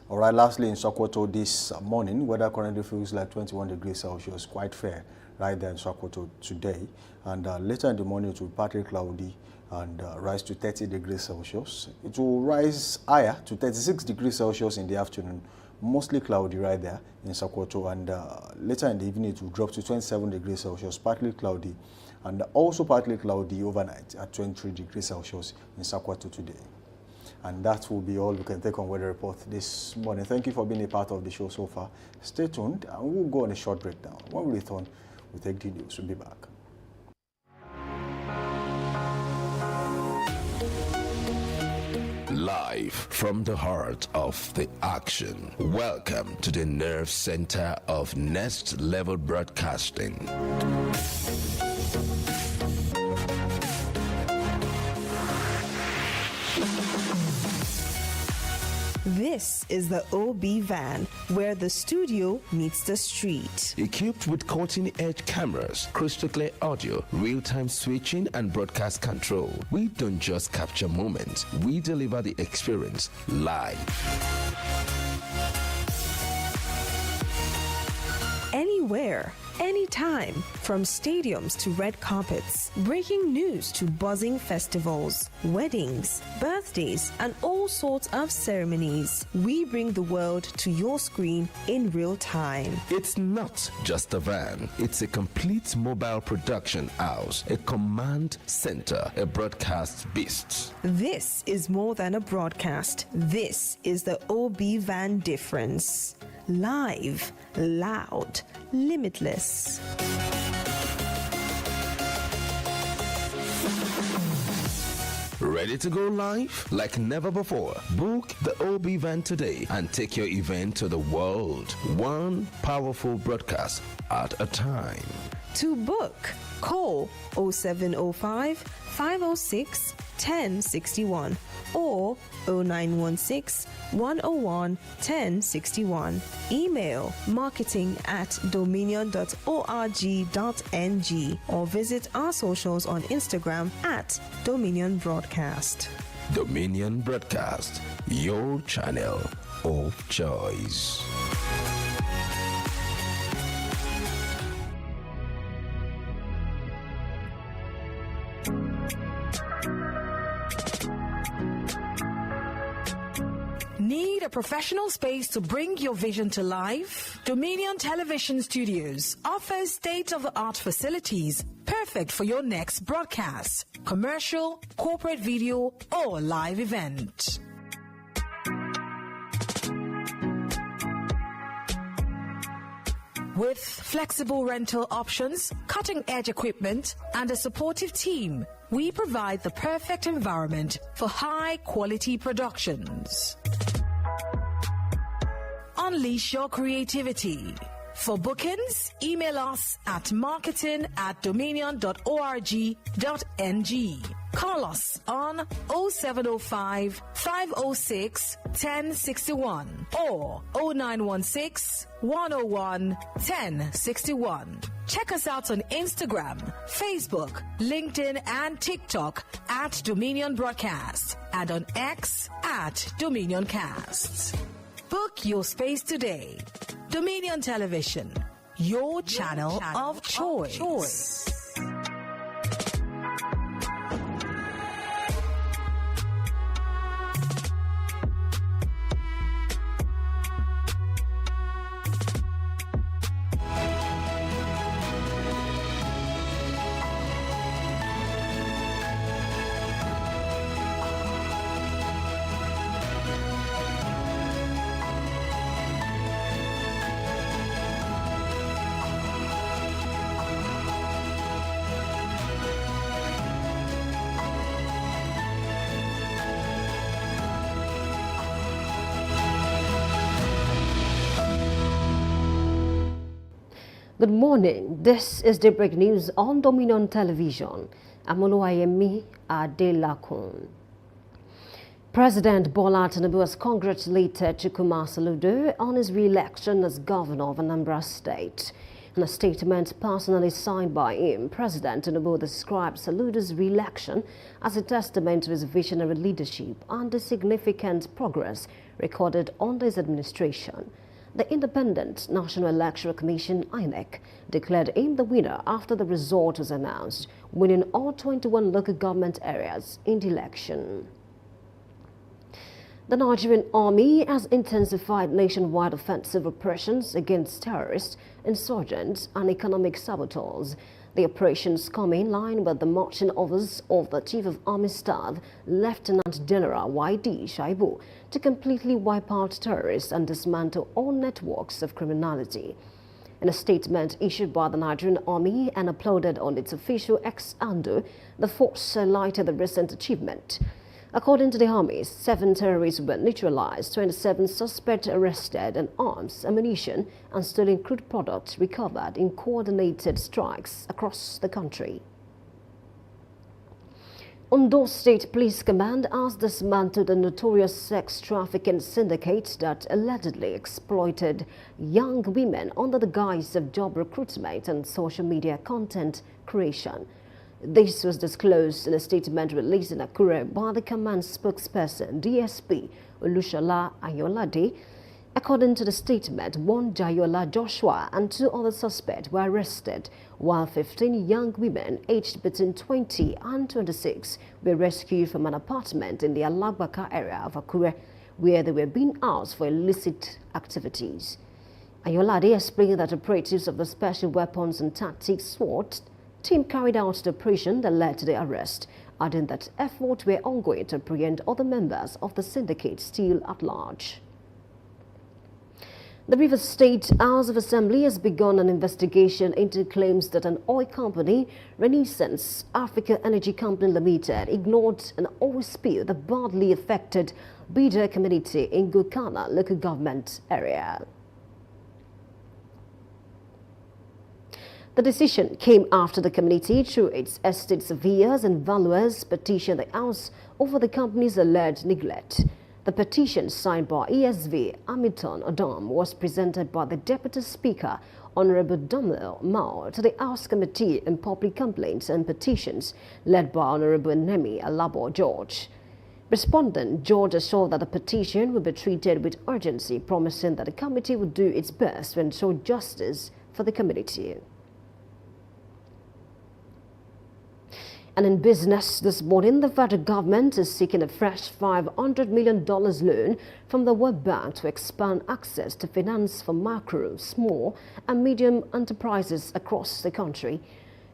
All right, lastly in Sokoto this morning, weather currently feels like 21 degrees Celsius, quite fair right there in Sokoto today. And later in the morning, it will be partly cloudy and rise to 30 degrees Celsius. It will rise higher to 36 degrees Celsius in the afternoon, mostly cloudy right there in Sokoto. And later in the evening, it will drop to 27 degrees Celsius, partly cloudy, and also partly cloudy overnight at 23 degrees Celsius in Sokoto today. And that will be all we can take on Weather Report this morning. Thank you for being a part of the show so far. Stay tuned and we'll go on a short breakdown. When we return, we'll take the news. We'll be back. Live from the heart of the action. Welcome to the nerve center of Next Level Broadcasting. This is the OB van, where the studio meets the street. Equipped with cutting-edge cameras, crystal clear audio, real-time switching, and broadcast control, we don't just capture moments, we deliver the experience live. Anywhere, anytime, from stadiums to red carpets, breaking news to buzzing festivals, weddings, birthdays, and all sorts of ceremonies. We bring the world to your screen in real time. It's not just a van, it's a complete mobile production house, a command center, a broadcast beast. This is more than a broadcast. This is the OB van difference. Live, loud, limitless. Ready to go live? Like never before. Book the OB van today and take your event to the world. One powerful broadcast at a time. To book, call 0705 506 1061 or 0916 101 1061. Email marketing@dominion.org.ng or visit our socials on Instagram @Dominion Broadcast. Dominion Broadcast, your channel of choice. Need a professional space to bring your vision to life? Dominion Television Studios offers state-of-the-art facilities perfect for your next broadcast, commercial, corporate video, or live event. With flexible rental options, cutting-edge equipment, and a supportive team, we provide the perfect environment for high-quality productions. Unleash your creativity. For bookings, email us at marketing@dominion.org.ng. Call us on 0705 506 1061 or 0916 101 1061. Check us out on Instagram, Facebook, LinkedIn, and TikTok at Dominion Broadcast and on X at Dominion Cast. Book your space today. Dominion Television, your channel of choice. Good morning. This is Daybreak News on Dominion Television. I'm Oluwayemi Adelakun. President Bola Tinubu has congratulated Chukwuma Soludo on his re-election as governor of Anambra State. In a statement personally signed by him, President Tinubu described Soludo's re-election as a testament to his visionary leadership and the significant progress recorded under his administration. The Independent National Electoral Commission, INEC, declared him the winner after the result was announced, winning all 21 local government areas in the election. The Nigerian Army has intensified nationwide offensive operations against terrorists, insurgents, and economic saboteurs. The operations come in line with the marching orders of the Chief of Army Staff, Lieutenant General Y.D. Shaibu, to completely wipe out terrorists and dismantle all networks of criminality. In a statement issued by the Nigerian Army and uploaded on its official X handle, the force highlighted the recent achievement. According to the Army, 7 terrorists were neutralized, 27 suspects arrested, and arms, ammunition, and stolen crude products recovered in coordinated strikes across the country. Ondo State Police Command has dismantled a notorious sex trafficking syndicate that allegedly exploited young women under the guise of job recruitment and social media content creation. This was disclosed in a statement released in Akure by the command spokesperson, DSP Olushola Ayolade. According to the statement, one Jayola Joshua and 2 other suspects were arrested, while 15 young women aged between 20 and 26 were rescued from an apartment in the Alagbaka area of Akure, where they were being housed for illicit activities. Ayolade explained that operatives of the Special Weapons and Tactics SWAT team carried out the operation that led to the arrest, adding that efforts were ongoing to apprehend other members of the syndicate still at large. The Rivers State House of Assembly has begun an investigation into claims that an oil company, Renaissance Africa Energy Company Limited, ignored an oil spill that badly affected Bida community in Gokana local government area. The decision came after the community, through its estate surveyors and valuers, petitioned the House over the company's alleged neglect. The petition, signed by ESV Hamilton Adam, was presented by the Deputy Speaker, Honorable Daniel Mao, to the House Committee on Public Complaints and Petitions, led by Honorable Nemi Alabo George. Respondent George assured that the petition would be treated with urgency, promising that the committee would do its best to ensure justice for the community. And in business this morning, the federal government is seeking a fresh $500 million loan from the World Bank to expand access to finance for micro, small and medium enterprises across the country.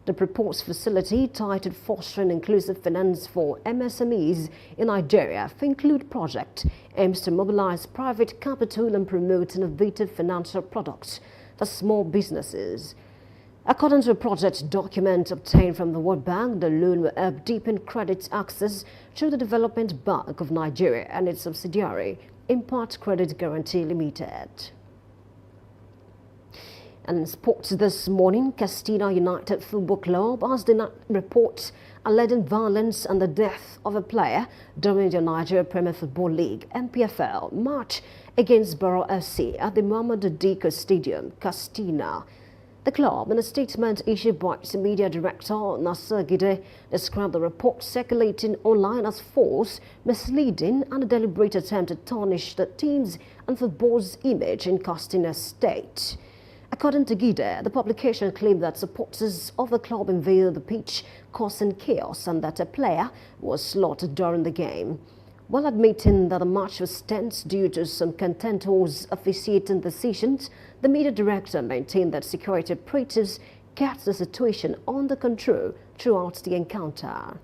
The proposed facility, titled Fostering Inclusive Finance for MSMEs in Nigeria, FINCLUDE project, aims to mobilize private capital and promote innovative financial products for small businesses. According to a project document obtained from the World Bank, the loan will help deepen credit access through the Development Bank of Nigeria and its subsidiary, Impart Credit Guarantee Limited. And in sports this morning, Castina United Football Club has denied reports alleging violence and the death of a player during the Nigeria Premier Football League (NPFL) match against Borough FC at the Muhammadu Diko Stadium, Castina. The club, in a statement issued by its media director, Nasser Gide, described the report circulating online as false, misleading and a deliberate attempt to tarnish the team's and football's image in Castina State. According to Gide, the publication claimed that supporters of the club invaded the pitch, causing chaos, and that a player was slaughtered during the game. While admitting that the match was tense due to some contentious officiating decisions, the media director maintained that security operatives kept the situation under control throughout the encounter.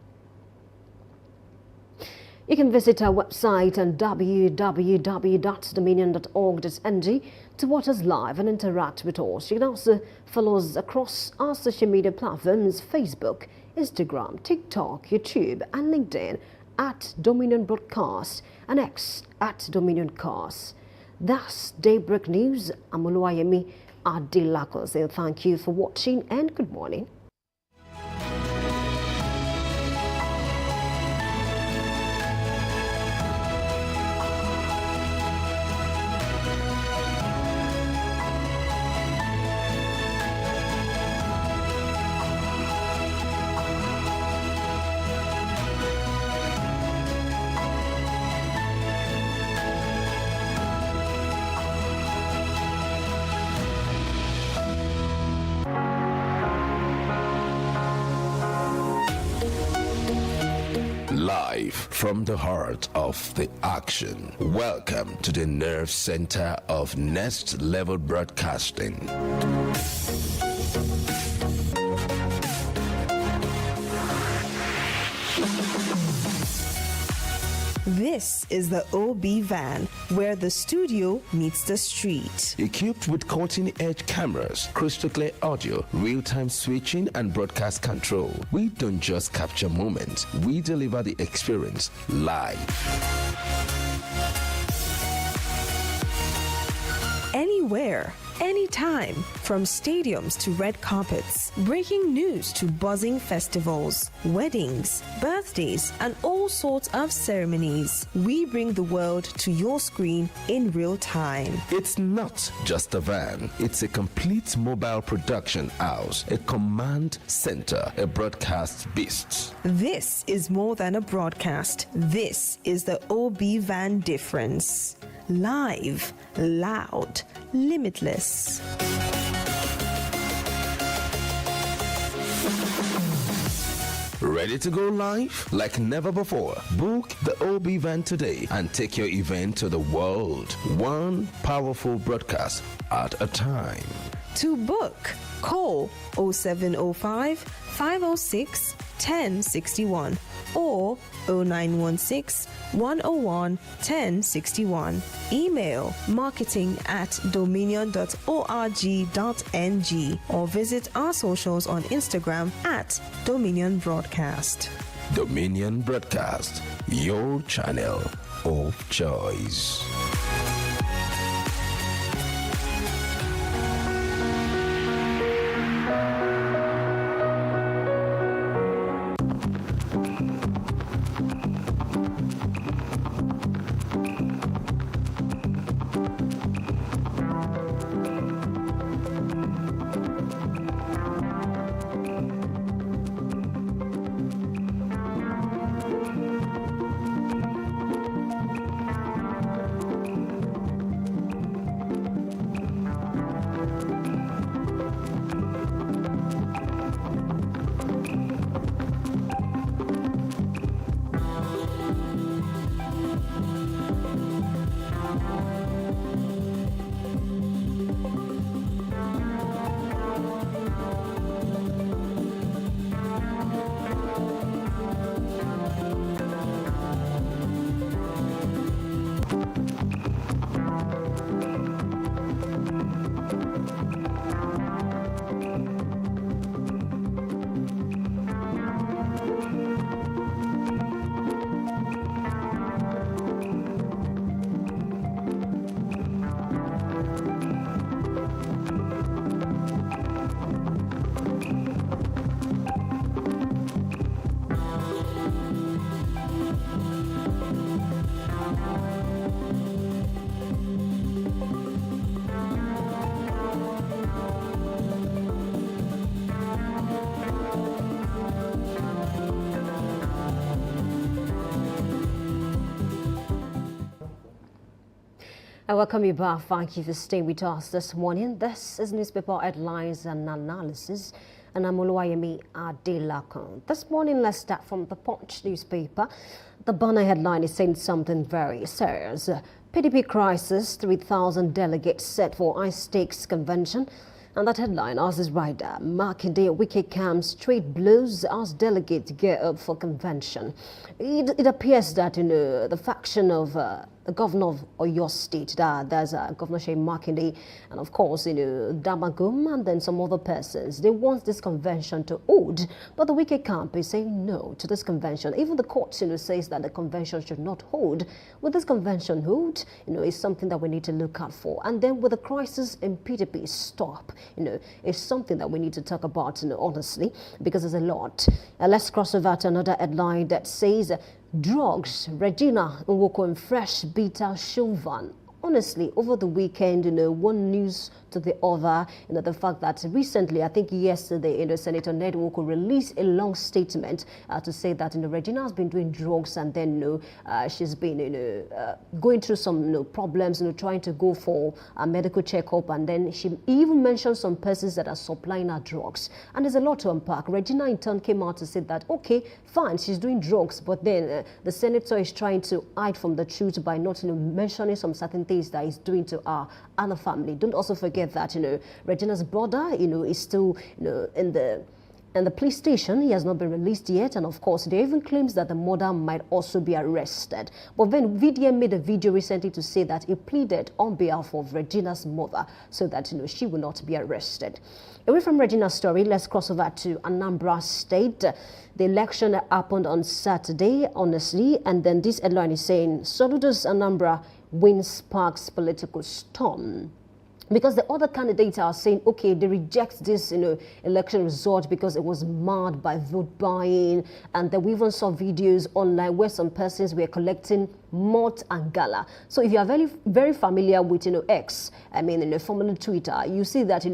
You can visit our website on www.dominion.org.ng to watch us live and interact with us. You can also follow us across our social media platforms: Facebook, Instagram, TikTok, YouTube and LinkedIn at Dominion Broadcast and X at Dominion Cast. That's Daybreak News. I'm Oluwayemi Adelako saying thank you for watching and good morning. Live from the heart of the action. Welcome to the nerve center of Next Level Broadcasting. This is the OB van, where the studio meets the street. Equipped with cutting-edge cameras, crystal clear audio, real-time switching and broadcast control, we don't just capture moments, we deliver the experience live. Anywhere, anytime, from stadiums to red carpets, breaking news to buzzing festivals, weddings, birthdays, and all sorts of ceremonies. We bring the world to your screen in real time. It's not just a van, it's a complete mobile production house, a command center, a broadcast beast. This is more than a broadcast. This is the OB van difference. Live, loud, limitless. Ready to go live? Like never before. Book the OB van today and take your event to the world. One powerful broadcast at a time. To book, call 0705 506 1061 or 0916 101 1061. Email marketing@dominion.org.ng or visit our socials on Instagram at Dominion Broadcast. Dominion Broadcast, your channel of choice. I welcome you back. Thank you for staying with us this morning. This is newspaper headlines and analysis, and I'm Oluwayemi Adelakun. This morning, let's start from the Punch newspaper. The banner headline is saying something very serious. PDP crisis, 3,000 delegates set for high-stakes convention. And that headline as is rider, Makinde Wike camps straight blows as delegates get up for convention. It appears that the faction of the governor of Oyo State, there's Governor Shea Makinde, and of course Damagum, and then some other persons. They want this convention to hold, but the Wike camp is saying no to this convention. Even the court says that the convention should not hold. Will this convention hold? Is something that we need to look out for. And then will the crisis in PDP stop? It's something that we need to talk about, honestly, because there's a lot. Let's cross over to another headline that says drugs, Regina Nwoko and fresh bitter Chauvin. Honestly, over the weekend, one news to the other, the fact that recently, I think yesterday, Senator Ned Nwoko released a long statement to say that, Regina has been doing drugs, and then, she's been, going through some, problems, trying to go for a medical checkup, and then she even mentioned some persons that are supplying her drugs. And there's a lot to unpack. Regina in turn came out to say that, okay, fine, she's doing drugs, but then the senator is trying to hide from the truth by not, mentioning some certain things that he's doing to her and the family. Don't also forget that, Regina's brother, is still, in the police station. He has not been released yet, and of course, they even claims that the mother might also be arrested. But then VDM made a video recently to say that he pleaded on behalf of Regina's mother so that, she will not be arrested. Away from Regina's story, let's cross over to Anambra State. The election happened on Saturday, honestly, and then this headline is saying, Soludo's Anambra win sparks political storm. Because the other candidates are saying, okay, they reject this, election result because it was marred by vote buying, and then we even saw videos online where some persons were collecting malt and gala. So if you are very, very familiar with, X, formerly Twitter, you see that,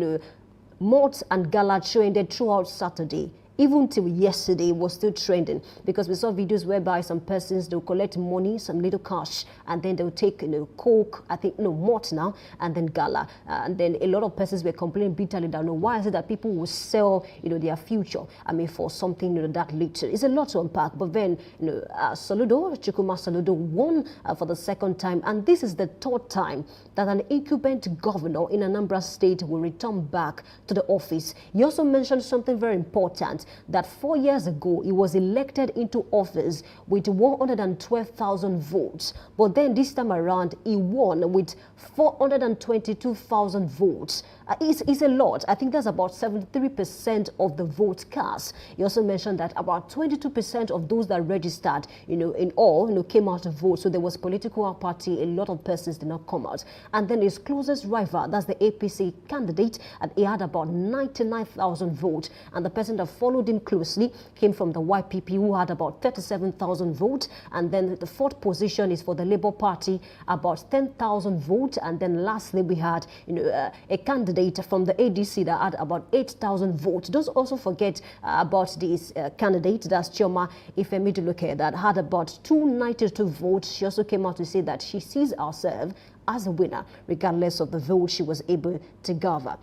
malt and gala trended throughout Saturday. Even till yesterday, was still trending because we saw videos whereby some persons, they'll collect money, some little cash, and then they'll take, coke, I think, malt now, and then gala. And then a lot of persons were complaining bitterly that, why is it that people will sell, their future, for something, that little. It's a lot to unpack. But then, Soludo, Chukwuma Soludo won for the second time. And this is the third time that an incumbent governor in Anambra State will return back to the office. He also mentioned something very important, that 4 years ago, he was elected into office with 112,000 votes. But then this time around, he won with 422,000 votes. It's a lot. I think that's about 73% of the vote cast. He also mentioned that about 22% of those that registered, in all, came out to vote. So there was political party. A lot of persons did not come out. And then his closest rival, that's the APC candidate, and he had about 99,000 votes. And the person that followed him closely came from the YPP, who had about 37,000 votes. And then the fourth position is for the Labour Party, about 10,000 votes. And then lastly, we had, a candidate from the ADC that had about 8,000 votes. Don't also forget about this candidate, that's Chioma Ifemiduluke, that had about 292 votes. She also came out to say that she sees herself as a winner, regardless of the vote she was able to gather.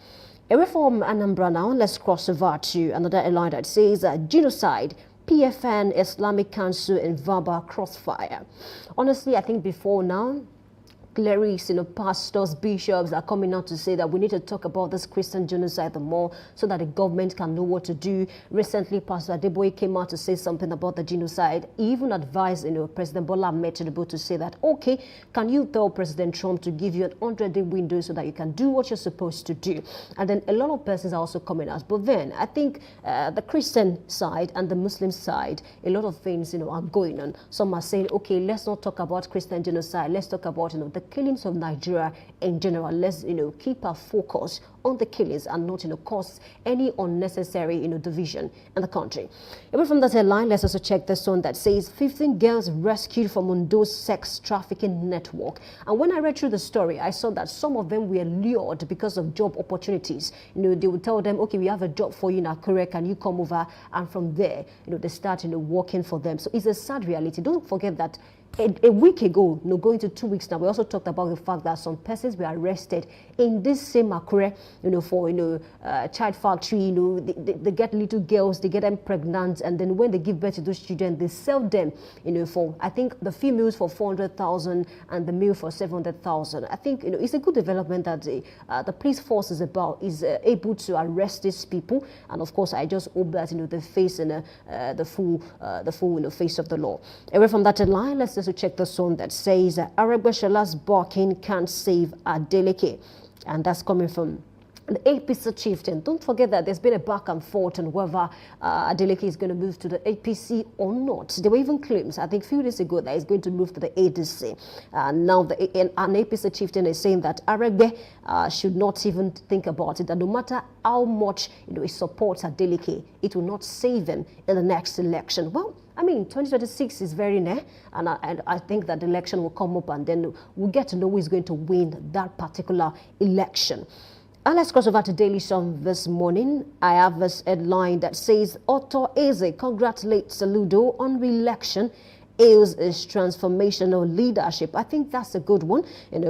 Away from Anambra now, let's cross over to another headline that says genocide, PFN, Islamic Council in verbal crossfire. Honestly, I think before now, clerics, pastors, bishops are coming out to say that we need to talk about this Christian genocide more so that the government can know what to do. Recently, Pastor Daybreak came out to say something about the genocide. He even advised, President Bola Ahmed Tinubu to say that, okay, can you tell President Trump to give you an 100-day window so that you can do what you're supposed to do? And then a lot of persons are also coming out. But then I think the Christian side and the Muslim side, a lot of things, are going on. Some are saying, okay, let's not talk about Christian genocide. Let's talk about, the killings of Nigeria in general. Let's, keep our focus on the killings and not, cause any unnecessary, division in the country. Away from that headline, let's also check this one that says 15 girls rescued from Ondo's sex trafficking network. And when I read through the story, I saw that some of them were lured because of job opportunities. They would tell them, okay, we have a job for you in Akure, can you come over? And from there, they start, working for them. So it's a sad reality. Don't forget that a week ago, going to 2 weeks now, we also talked about the fact that some persons were arrested in this same Akure, for, child factory, they get little girls, they get them pregnant, and then when they give birth to those children, they sell them, for, I think, the females for 400,000 and the male for 700,000. I think, it's a good development that the police force is able to arrest these people, and of course, I just hope that, they face the full face of the law. Away from that line, let's just check the song that says Aragbeshala's barking can't save Adeleke, and that's coming from the APC chieftain. Don't forget that there's been a back and forth on whether Adeleke is going to move to the APC or not. There were even claims, I think a few days ago, that he's going to move to the ADC. Now an APC chieftain is saying that Aragbe should not even think about it, that no matter how much he supports Adeleke, it will not save him in the next election. Well, I mean, 2026 is very near, and I think that the election will come up, and then we'll get to know who is going to win that particular election. And let's cross over to Daily Sun this morning. I have this headline that says, Otto Eze congratulates Saludo on re-election, hails his transformational leadership. I think that's a good one,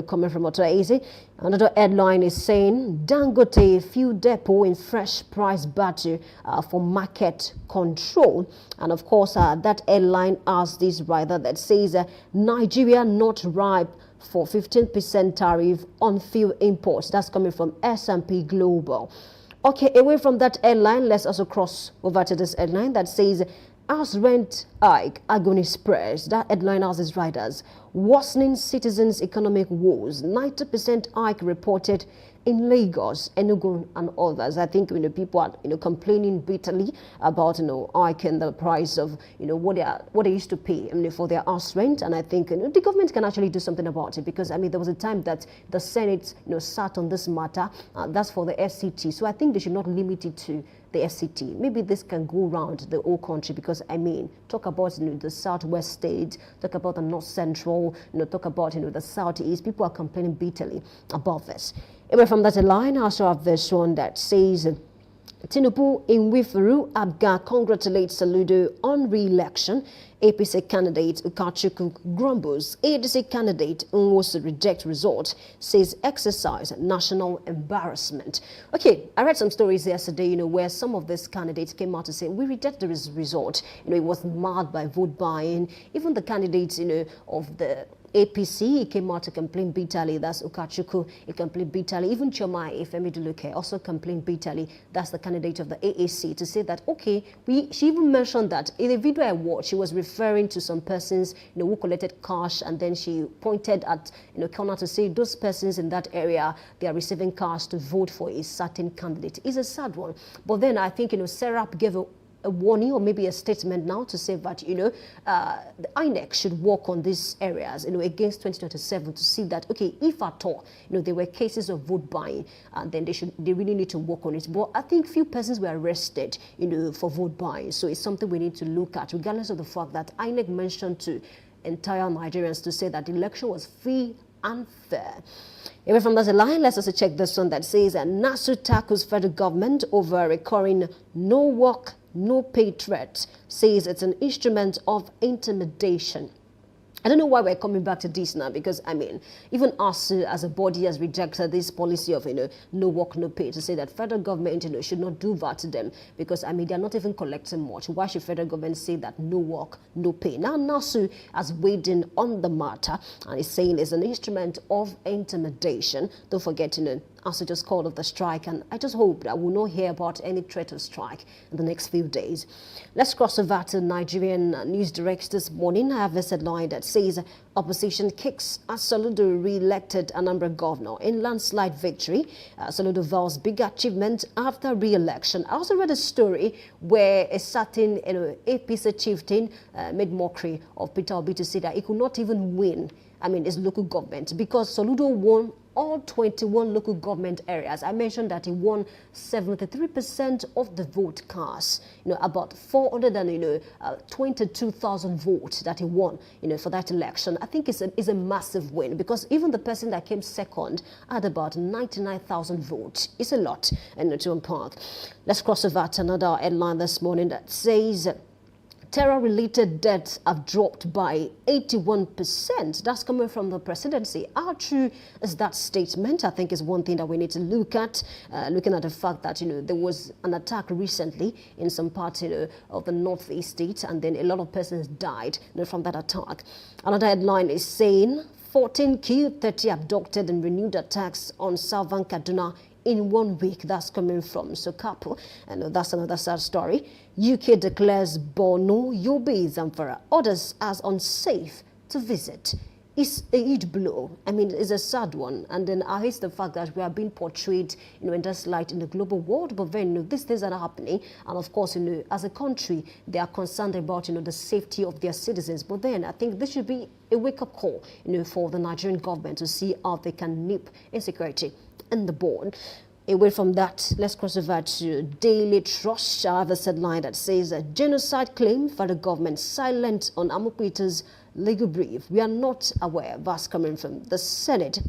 coming from Otto Eze. Another headline is saying, Dangote fuel depot in fresh price battle for market control. And of course, that headline has this rider that says, Nigeria not ripe for 15% tariff on fuel imports. That's coming from S&P Global. Okay, away from that headline, let's also cross over to this headline that says, as rent hike agony spreads. That headline has its riders. Worsening citizens' economic woes. 90% hike reported in Lagos, Enugu, and others. I think people are complaining bitterly about hiking the price of what they used to pay for their house rent, and I think the government can actually do something about it, because there was a time that the Senate sat on this matter. That's for the FCT, so I think they should not limit it to the FCT. Maybe this can go around the whole country, because talk about the southwest states, talk about the north central, talk about the southeast. People are complaining bitterly about this. Away from that line, I also have this one that says, Tinubu in Wiferu Abga congratulates Saludo on re-election. APC candidate Ukachukwu grumbles. ADC candidate Nwosu reject result, says exercise national embarrassment. Okay, I read some stories yesterday, where some of these candidates came out to say, we reject the result. It was marred by vote buying. Even the candidates, of the APC, he came out to complain bitterly. That's Ukachukwu. He complained bitterly. Even Choma Efemiduluke also complained bitterly. That's the candidate of the AAC, to say that, okay, she even mentioned that in the video I watched, she was referring to some persons, who collected cash, and then she pointed at, corner to say those persons in that area, they are receiving cash to vote for a certain candidate. It's a sad one. But then I think, Serap gave a warning, or maybe a statement now, to say that the INEC should work on these areas against 2027, to see that, okay, if at all there were cases of vote buying, and then they really need to work on it. But I think few persons were arrested for vote buying, so it's something we need to look at, regardless of the fact that INEC mentioned to entire Nigerians to say that the election was free and fair. Away from that line, let's also check this one that says NASU tackles federal government over recurring no work, no pay threat, says it's an instrument of intimidation. I don't know why we're coming back to this now, because even us as a body has rejected this policy of no work, no pay, to say that federal government should not do that to them, because they're not even collecting much. Why should federal government say that no work, no pay? Now NASU has weighed in on the matter and is saying it's an instrument of intimidation. Don't forget, ASU just called off the strike, and I just hope that we'll not hear about any threat of strike in the next few days. Let's cross over to Nigerian News Direct this morning. I have this headline that says opposition kicks as Saludo re-elected Anambra governor in landslide victory. Saludo vows big achievement after re-election. I also read a story where a certain APC chieftain made mockery of Peter Obi to say that he could not even win his local government, because Saludo won all 21 local government areas. I mentioned that he won 73% of the vote cast. About 422,000 votes that he won, for that election. I think it's a massive win, because even the person that came second had about 99,000 votes. It's a lot, to unpack. Let's cross over to another headline this morning that says terror-related deaths have dropped by 81%. That's coming from the presidency. How true is that statement? I think is one thing that we need to look at, looking at the fact that, there was an attack recently in some parts, of the northeast states, and then a lot of persons died, from that attack. Another headline is saying 14 killed, 30 abducted in renewed attacks on southern Kaduna in 1 week. That's coming from Sokapo, and that's another sad story. UK declares Borno, Yobe, Zamfara, others as unsafe to visit. It's a huge blow. I mean, it's a sad one. And then I hate the fact that we are being portrayed, in this light in the global world. But then, these things are happening. And of course, as a country, they are concerned about, the safety of their citizens. But then I think this should be a wake-up call, for the Nigerian government to see how they can nip insecurity in the bud. Away from that, let's cross over to Daily Trust. I have a headline that says a genocide claim for the government silent on Amokwita's legal brief. We are not aware. That's coming from the Senate.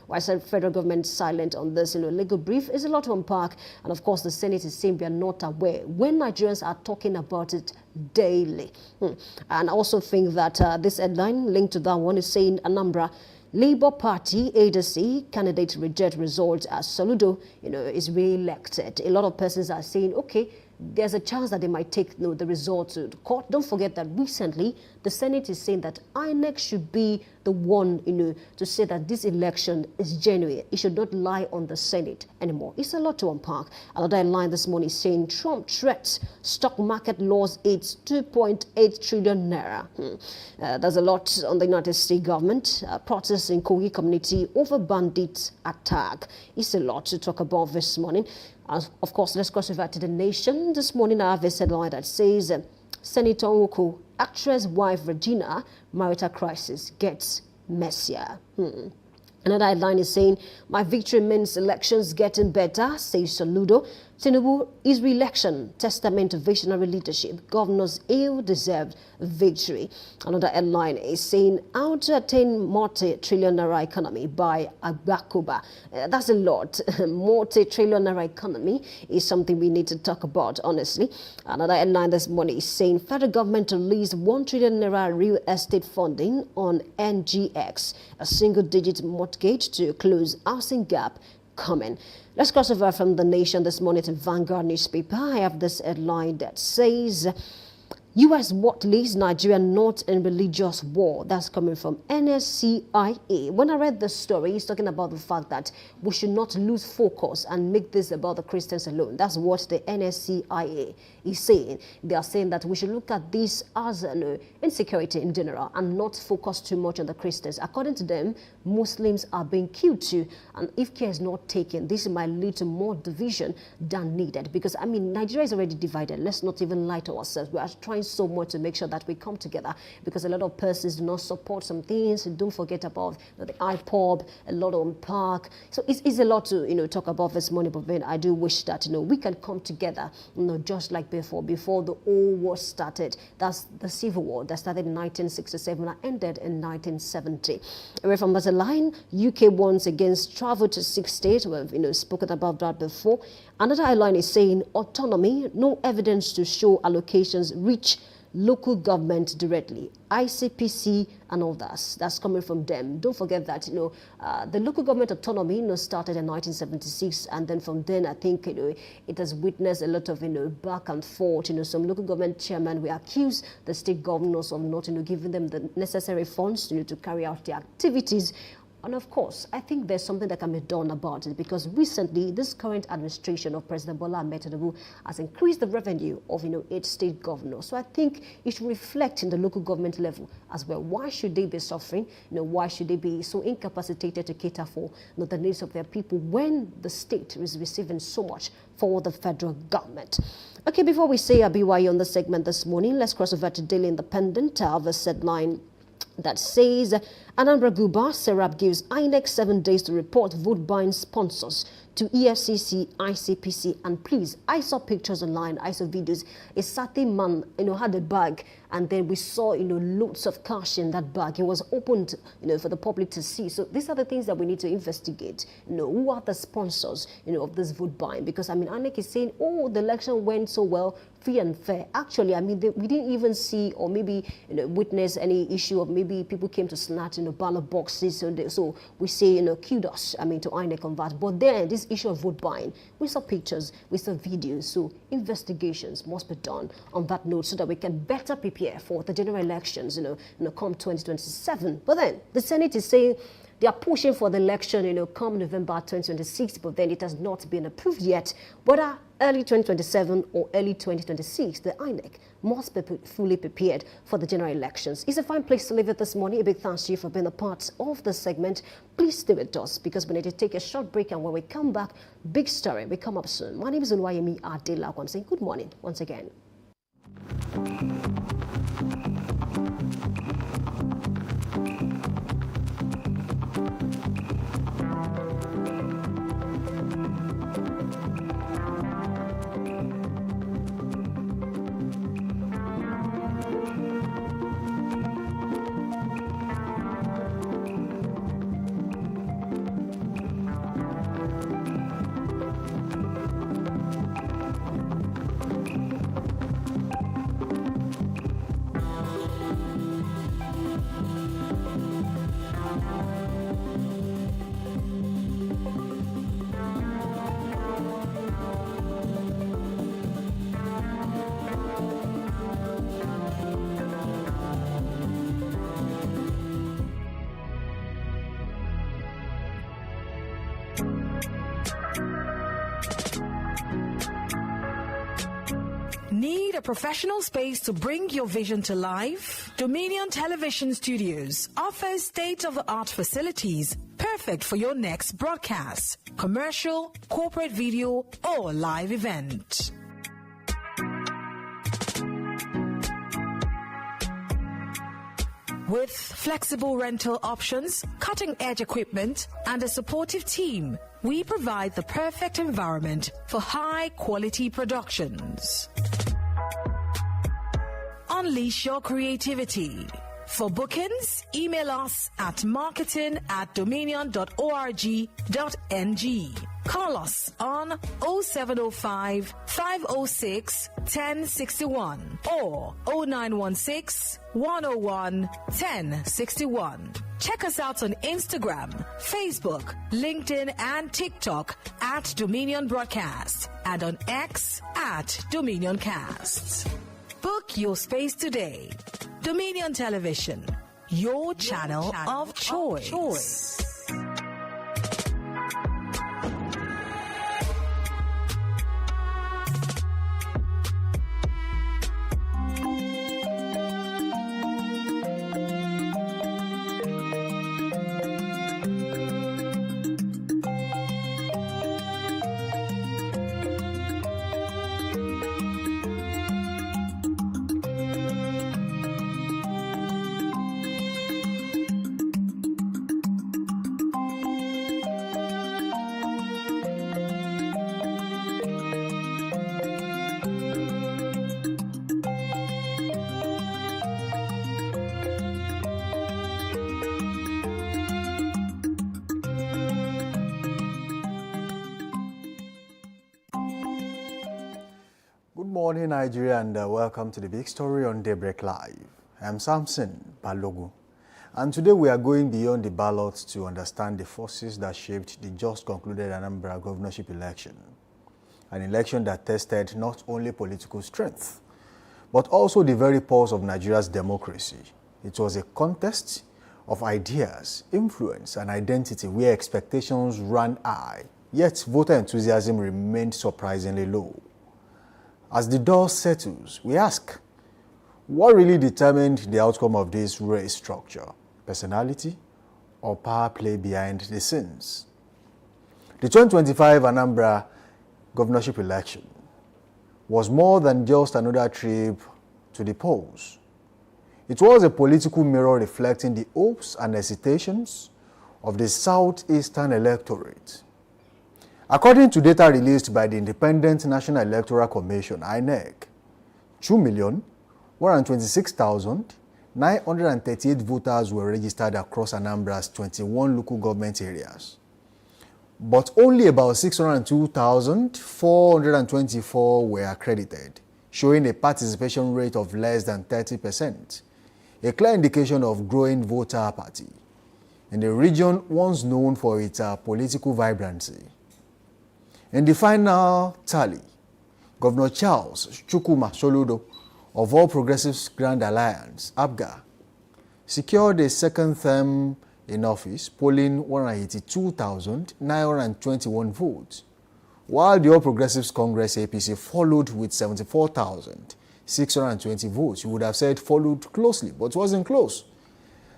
Why is the federal government silent on this legal brief? Is a lot to unpack. And of course, the Senate is saying we are not aware when Nigerians are talking about it daily. And I also think that this headline linked to that one is saying Anambra Labour Party ADC candidate reject results as Soludo, is re-elected. A lot of persons are saying, okay, there's a chance that they might take the result to court. Don't forget that recently the Senate is saying that INEC should be the one, to say that this election is genuine. It should not lie on the Senate anymore. It's a lot to unpack. Another line this morning is saying Trump threats stock market loss aids 2.8 trillion naira. There's a lot on the United States government. Protests in Kogi community over bandit attack. It's a lot to talk about this morning. Of course, let's cross over to the nation. This morning I have a headline that says Senator Nwoko, actress wife Regina, marital crisis gets messier. Another headline is saying, my victory means elections getting better, says Soludo. Tinubu, his re-election, testament to visionary leadership. Governors ill-deserved victory. Another headline is saying, how to attain multi-trillion naira economy by Agbakoba. That's a lot. Multi-trillion naira economy is something we need to talk about, honestly. Another headline this morning is saying, federal government to release 1 trillion naira real estate funding on NGX. A single-digit mortgage to close housing gap coming. Let's cross over from the nation this morning to Vanguard newspaper. I have this headline that says U.S. what leads Nigeria not in religious war. That's coming from NSCIA. When I read the story, he's talking about the fact that we should not lose focus and make this about the Christians alone. That's what the NSCIA is saying. They are saying that we should look at this as an insecurity in general and not focus too much on the Christians. According to them, Muslims are being killed too. And if care is not taken, this might lead to more division than needed. Because, I mean, Nigeria is already divided. Let's not even lie to ourselves. We are trying so much to make sure that we come together, because a lot of persons do not support some things. Don't forget about the IPOB, a lot on park. So it's a lot to talk about this morning. But then I do wish that we can come together, just like before the whole war started. That's the Civil War that started in 1967 and ended in 1970. Away from that line, UK warns against travel to 6 states. We've spoken about that before. Another line is saying autonomy, no evidence to show allocations reach local government directly. ICPC and all that. That's coming from them. Don't forget that the local government autonomy started in 1976, and then from then I think it has witnessed a lot of back and forth. Some local government chairmen will accuse the state governors of not giving them the necessary funds to carry out their activities. And of course, I think there's something that can be done about it, because recently this current administration of President Bola Ahmed Tinubu has increased the revenue of 8 state governors. So I think it should reflect in the local government level as well. Why should they be suffering? Why should they be so incapacitated to cater for the needs of their people when the state is receiving so much for the federal government? Okay, before we say a BYU on the segment this morning, let's cross over to Daily Independent. The headline that says Anambra Guba Serap gives INEC 7 days to report vote buying sponsors to EFCC, ICPC, and please, I saw pictures online, I saw videos. A certain man, had a bag, and then we saw, loads of cash in that bag. It was opened, for the public to see. So these are the things that we need to investigate. Who are the sponsors, of this vote buying? Because INEC is saying, oh, the election went so well, free and fair. Actually, we didn't even see or maybe witness any issue of maybe people came to snatch ballot boxes. So we say kudos to INEC on that. But then this issue of vote buying, we saw pictures, we saw videos. So investigations must be done on that note so that we can better prepare for the general elections. Come 2027. But then the Senate is saying they are pushing for the election, come November 2026, but then it has not been approved yet. Whether early 2027 or early 2026, the INEC must be fully prepared for the general elections. It's a fine place to leave it this morning. A big thanks to you for being a part of the segment. Please stay with us because we need to take a short break, and when we come back, big story will come up soon. My name is Oluwayemi Adelaku. I'm saying good morning once again. Need a professional space to bring your vision to life? Dominion Television Studios offers state-of-the-art facilities perfect for your next broadcast, commercial, corporate video, or live event. With flexible rental options, cutting-edge equipment, and a supportive team, we provide the perfect environment for high-quality productions. Unleash your creativity. For bookings, email us at marketing@dominion.org.ng. Call us on 0705 506 1061 or 0916 101 1061. Check us out on Instagram, Facebook, LinkedIn, and TikTok at Dominion Broadcast and on X at Dominion Cast. Book your space today. Dominion Television, your channel of choice. Good morning, Nigeria, and welcome to the big story on Daybreak Live. I'm Samson Balogu, and today we are going beyond the ballot to understand the forces that shaped the just concluded Anambra governorship election, an election that tested not only political strength, but also the very pulse of Nigeria's democracy. It was a contest of ideas, influence, and identity where expectations ran high, yet voter enthusiasm remained surprisingly low. As the dust settles, we ask, what really determined the outcome of this race structure? Personality or power play behind the scenes? The 2025 Anambra governorship election was more than just another trip to the polls. It was a political mirror reflecting the hopes and hesitations of the southeastern electorate. According to data released by the Independent National Electoral Commission, INEC, 2,126,938 voters were registered across Anambra's 21 local government areas. But only about 602,424 were accredited, showing a participation rate of less than 30%, a clear indication of growing voter apathy in the region once known for its political vibrancy. In the final tally, Governor Charles Chukwuma Soludo of All Progressives Grand Alliance, APGA, secured a second term in office, polling 182,921 votes, while the All Progressives Congress APC followed with 74,620 votes. You would have said followed closely, but wasn't close.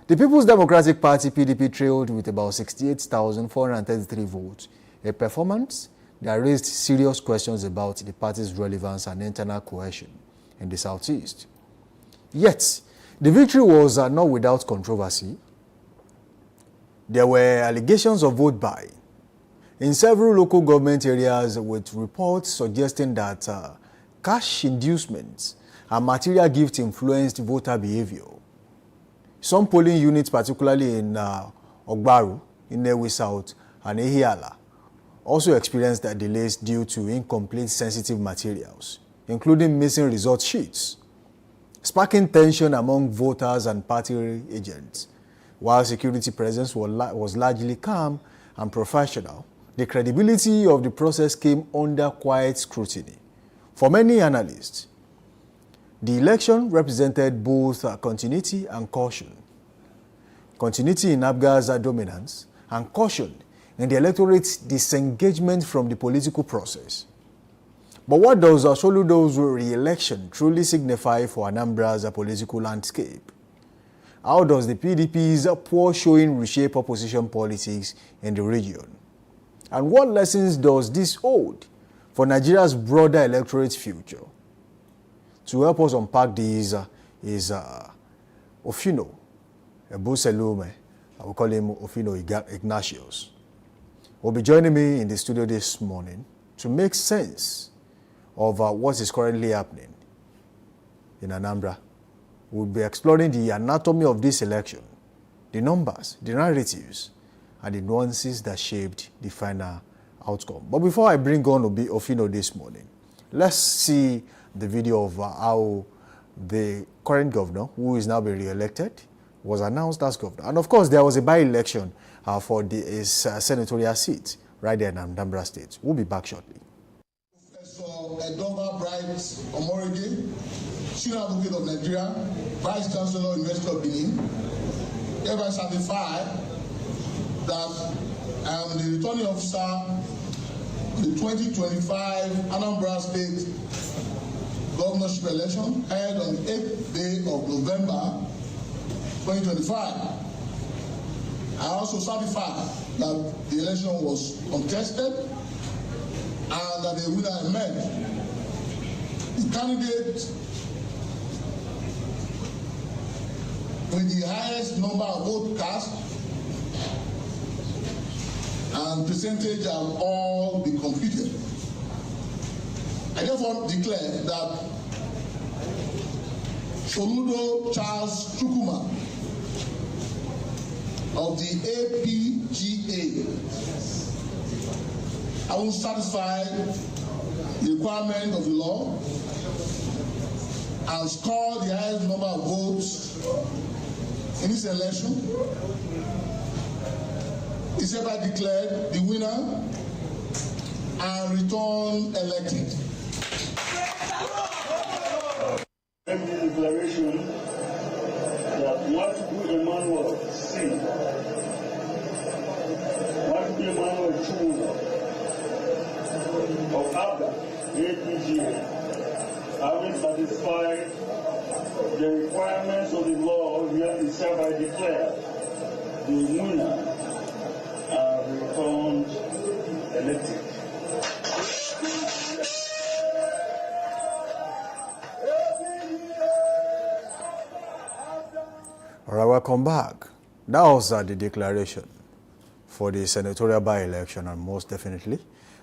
The People's Democratic Party, PDP, trailed with about 68,433 votes, a performance that raised serious questions about the party's relevance and internal cohesion in the Southeast. Yet, the victory was not without controversy. There were allegations of vote buying in several local government areas, with reports suggesting that cash inducements and material gifts influenced voter behavior. Some polling units, particularly in Ogbaru, Inewi South, and Ehiala, also experienced delays due to incomplete sensitive materials, including missing result sheets, sparking tension among voters and party agents. While security presence was largely calm and professional, the credibility of the process came under quiet scrutiny. For many analysts, the election represented both continuity and caution. Continuity in APGA's dominance and caution in the electorate's disengagement from the political process. But what does Soludo's re-election truly signify for Anambra's political landscape? How does the PDP's poor showing reshape opposition politics in the region? And what lessons does this hold for Nigeria's broader electorate's future? To help us unpack these is Ofino Ebuselume. I will call him Ofino Ignatius. Will be joining me in the studio this morning to make sense of what is currently happening in Anambra. We'll be exploring the anatomy of this election, the numbers, the narratives, and the nuances that shaped the final outcome. But before I bring on Ofino this morning, let's see the video of how the current governor, who is now being re-elected, was announced as governor. And of course, there was a by-election for his senatorial seat right there in Anambra State. We'll be back shortly. Professor Edova Bright Omorige, Senior Advocate of Nigeria, Vice Chancellor, University of Benin, hereby certify that I am the returning officer in the 2025 Anambra State governorship election held on the 8th day of November 2025. I also certify that the election was contested and that the winner emerged. The candidate with the highest number of votes cast and percentage have all been computed. I therefore declare that Soludo Charles Chukwuma of the APGA, I will satisfy the requirement of the law and score the highest number of votes in this election. Is hereby declared the winner and return elected. Make the declaration that Nwachukwu Emmanuel C. Nwachukwu Emmanuel Chukwuma of APGA, APGA, having satisfied the requirements of the law, is hereby declared the winner and returned elected. All right, welcome back. That was the declaration for the senatorial by-election, and most definitely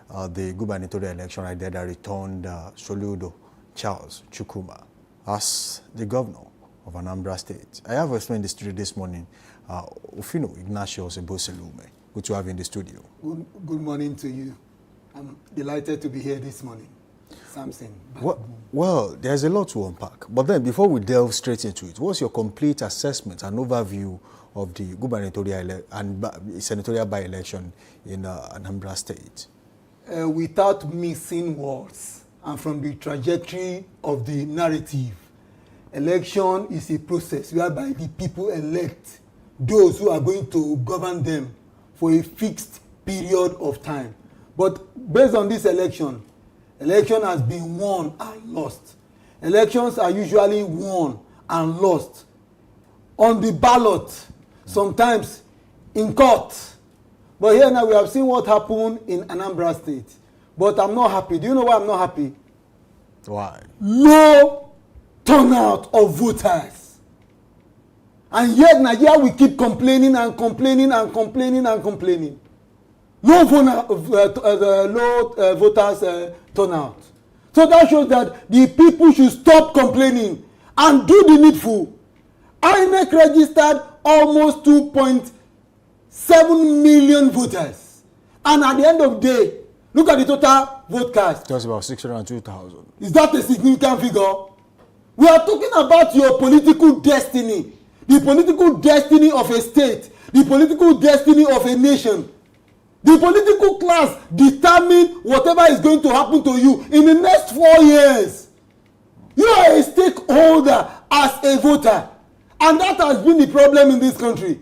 the gubernatorial election right there that returned Soludo Charles Chukwuma as the governor of Anambra State. I have with me in the studio this morning Ufino Ignatius Eboselume. Good to have you in the studio. Good morning to you. I'm delighted to be here this morning. Something. Well, there's a lot to unpack. But then before we delve straight into it, what's your complete assessment and overview of the gubernatorial and senatorial by-election in Anambra State? Without mixing words and from the trajectory of the narrative, election is a process whereby the people elect those who are going to govern them for a fixed period of time. But based on this election has been won and lost. Elections are usually won and lost on the ballot, sometimes in court. But here now we have seen what happened in Anambra State. But I'm not happy. Do you know why I'm not happy? Why? Low turnout of voters. And yet Nigeria will keep complaining and complaining and complaining and complaining. Low voters turnout. So that shows that the people should stop complaining and do the needful. INEC registered almost 2.7 million voters. And at the end of the day, look at the total vote cast. Just about 602,000. Is that a significant figure? We are talking about your political destiny. The political destiny of a state. The political destiny of a nation. The political class determine whatever is going to happen to you in the next 4 years. You are a stakeholder as a voter. And that has been the problem in this country.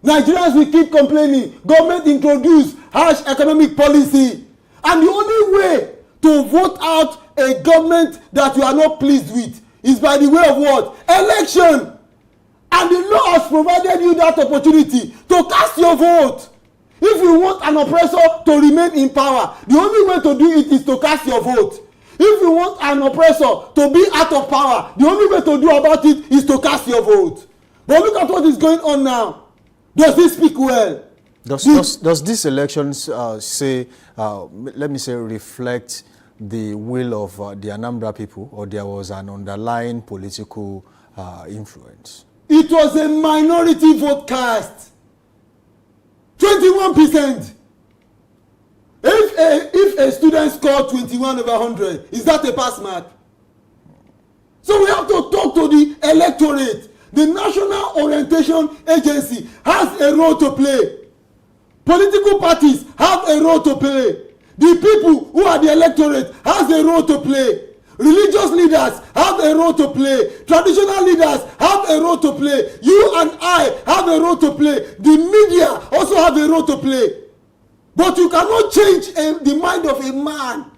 Nigerians will keep complaining. Government introduce harsh economic policy. And the only way to vote out a government that you are not pleased with is by the way of what? Election. And the law has provided you that opportunity to cast your vote. If you want an oppressor to remain in power, the only way to do it is to cast your vote. If you want an oppressor to be out of power, the only way to do about it is to cast your vote. But look at what is going on now. Does this speak well? Does this election reflect the will of the Anambra people, or there was an underlying political influence? It was a minority vote cast. 21%. If a student scored 21 over 100, is that a pass mark? So we have to talk to the electorate. The National Orientation Agency has a role to play. Political parties have a role to play. The people who are the electorate has a role to play. Religious leaders have a role to play. Traditional leaders have a role to play. You and I have a role to play. The media also have a role to play. But you cannot change the mind of a man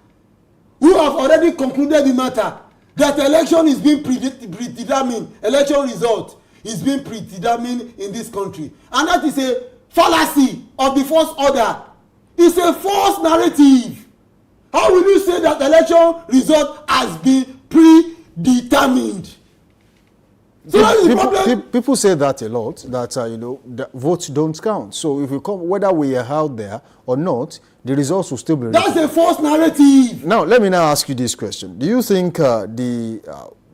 who have already concluded the matter that election is being predetermined. Election result is being predetermined in this country. And that is a fallacy of the first order. It's a false narrative. How will you say that election result has been predetermined? So that is the problem. People say that a lot, that the votes don't count. So if we come, whether we are out there or not, the results will still be That's a false narrative. Now, let me now ask you this question. Do you think the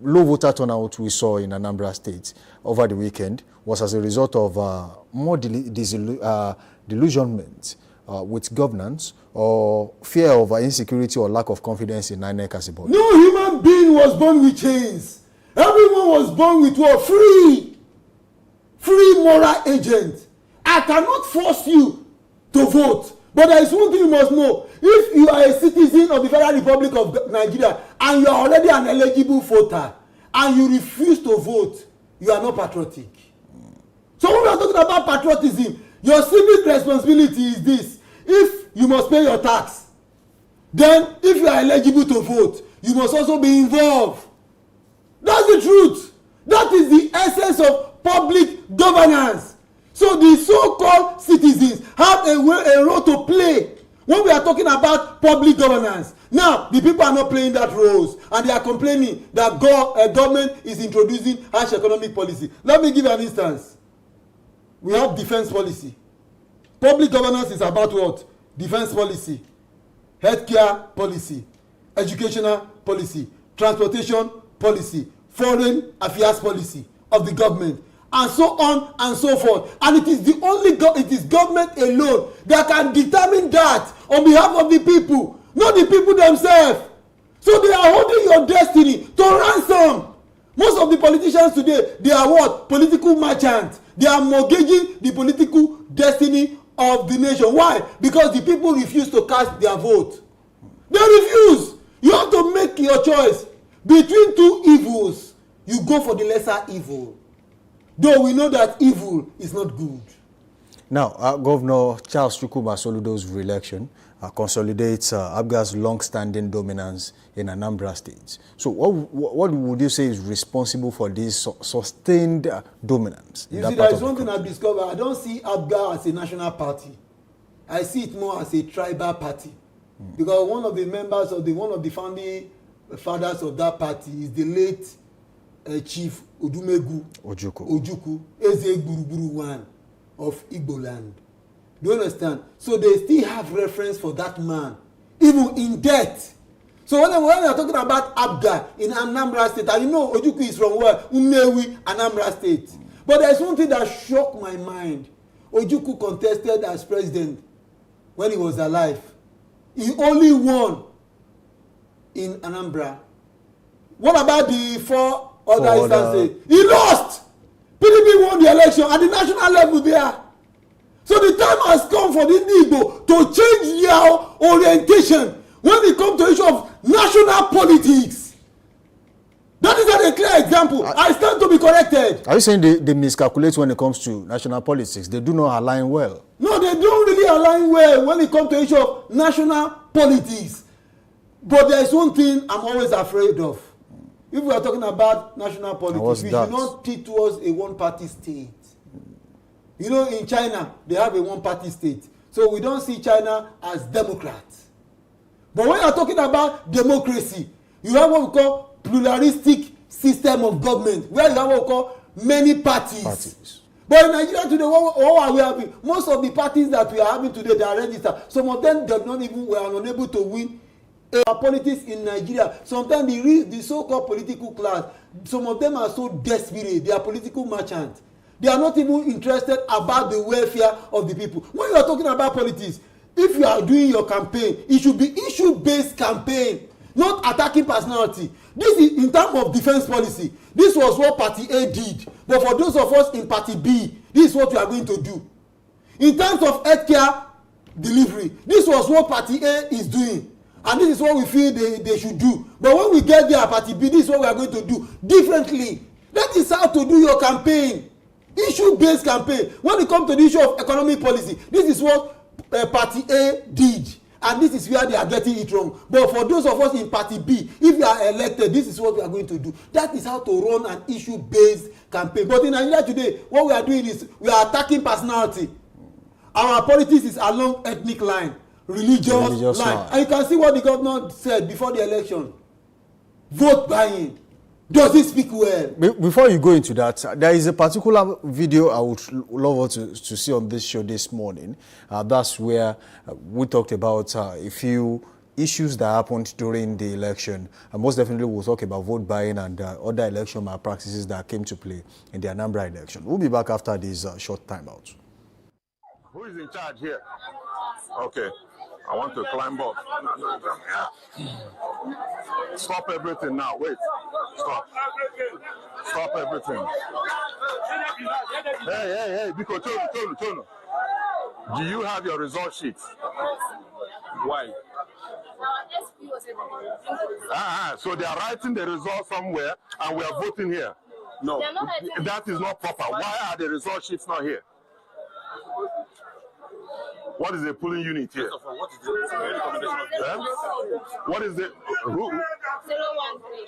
low voter turnout we saw in Anambra State over the weekend was as a result of more delusionment with governance, or fear of insecurity or lack of confidence in INEC as a body? No human being was born with chains. Everyone was born with what? Free moral agent. I cannot force you to vote. But there is one thing you must know. If you are a citizen of the Federal Republic of Nigeria and you are already an eligible voter and you refuse to vote, you are not patriotic. So when we are talking about patriotism, your civic responsibility is this. If you must pay your tax, then if you are eligible to vote, you must also be involved. That's the truth. That is the essence of public governance. So the so-called citizens have a role to play when we are talking about public governance. Now, the people are not playing that roles, and they are complaining that government is introducing harsh economic policy. Let me give an instance. we have defense policy. Public governance is about what? Defense policy, healthcare policy, educational policy, transportation policy, foreign affairs policy of the government, and so on and so forth. And it is the only it is government alone that can determine that on behalf of the people, not the people themselves. So they are holding your destiny to ransom. Most of the politicians today, they are what? Political merchants. They are mortgaging the political destiny of the nation. Why? Because the people refuse to cast their vote. They refuse. You have to make your choice between two evils. You go for the lesser evil. Though we know that evil is not good. Now, Governor Charles Chukwuma Soludo's re-election consolidates APGA's long-standing dominance in Anambra State. So what would you say is responsible for this sustained dominance? You see, there is one thing I've discovered. I don't see APGA as a national party. I see it more as a tribal party. Because one of the members of one of the founding fathers of that party is the late Chief Odumegu Ojukwu, Eze Gburugburu one of Igbo land. Do you understand? So they still have reference for that man, even in death. So when we are talking about APGA in Anambra State, and you know Ojukwu is from where? Unewi, Anambra State. But there's one thing that shocked my mind. Ojukwu contested as president when he was alive. He only won in Anambra. What about the four other instances? He lost. PDP won the election at the national level there. So the time has come for the Igbo to change their orientation when it comes to issue of national politics. That is a clear example. I stand to be corrected. Are you saying they miscalculate when it comes to national politics? They do not align well. No, they don't really align well when it comes to issue of national politics. But there is one thing I'm always afraid of. If we are talking about national politics, we should not treat towards a one-party state. You know, in China, they have a one-party state. So we don't see China as Democrats. But when you are talking about democracy, you have what we call pluralistic system of government, where you have what we call many parties. But in Nigeria today, what are we having? Most of the parties that we are having today, they are registered. Some of them were unable to win politics in Nigeria. Sometimes the so-called political class, some of them are so desperate. They are political merchants. They are not even interested about the welfare of the people. When you are talking about politics, if you are doing your campaign, it should be issue-based campaign, not attacking personality. This is in terms of defense policy. This was what Party A did. But for those of us in Party B, this is what we are going to do. In terms of healthcare delivery, this was what Party A is doing. And this is what we feel they should do. But when we get there at Party B, this is what we are going to do differently. That is how to do your campaign. Issue-based campaign. When it comes to the issue of economic policy, this is what Party A did. And this is where they are getting it wrong. But for those of us in Party B, if you are elected, this is what we are going to do. That is how to run an issue-based campaign. But in Nigeria today, what we are doing is we are attacking personality. Our politics is along ethnic line, religious line. And you can see what the governor said before the election. Vote buying. Does he speak well? Before you go into that, there is a particular video I would love to see on this show this morning. That's where we talked about a few issues that happened during the election. And most definitely we'll talk about vote buying and other election malpractices that came to play in the Anambra election. We'll be back after this short timeout. Who is in charge here? Okay. I want to climb up. Stop everything now. Wait. Stop. Stop everything. Hey. Biko, Tonu. Do you have your result sheet? Why? So they are writing the result somewhere and we are voting here. No, that is not proper. Why are the result sheets not here? What is the polling unit here? What is the who?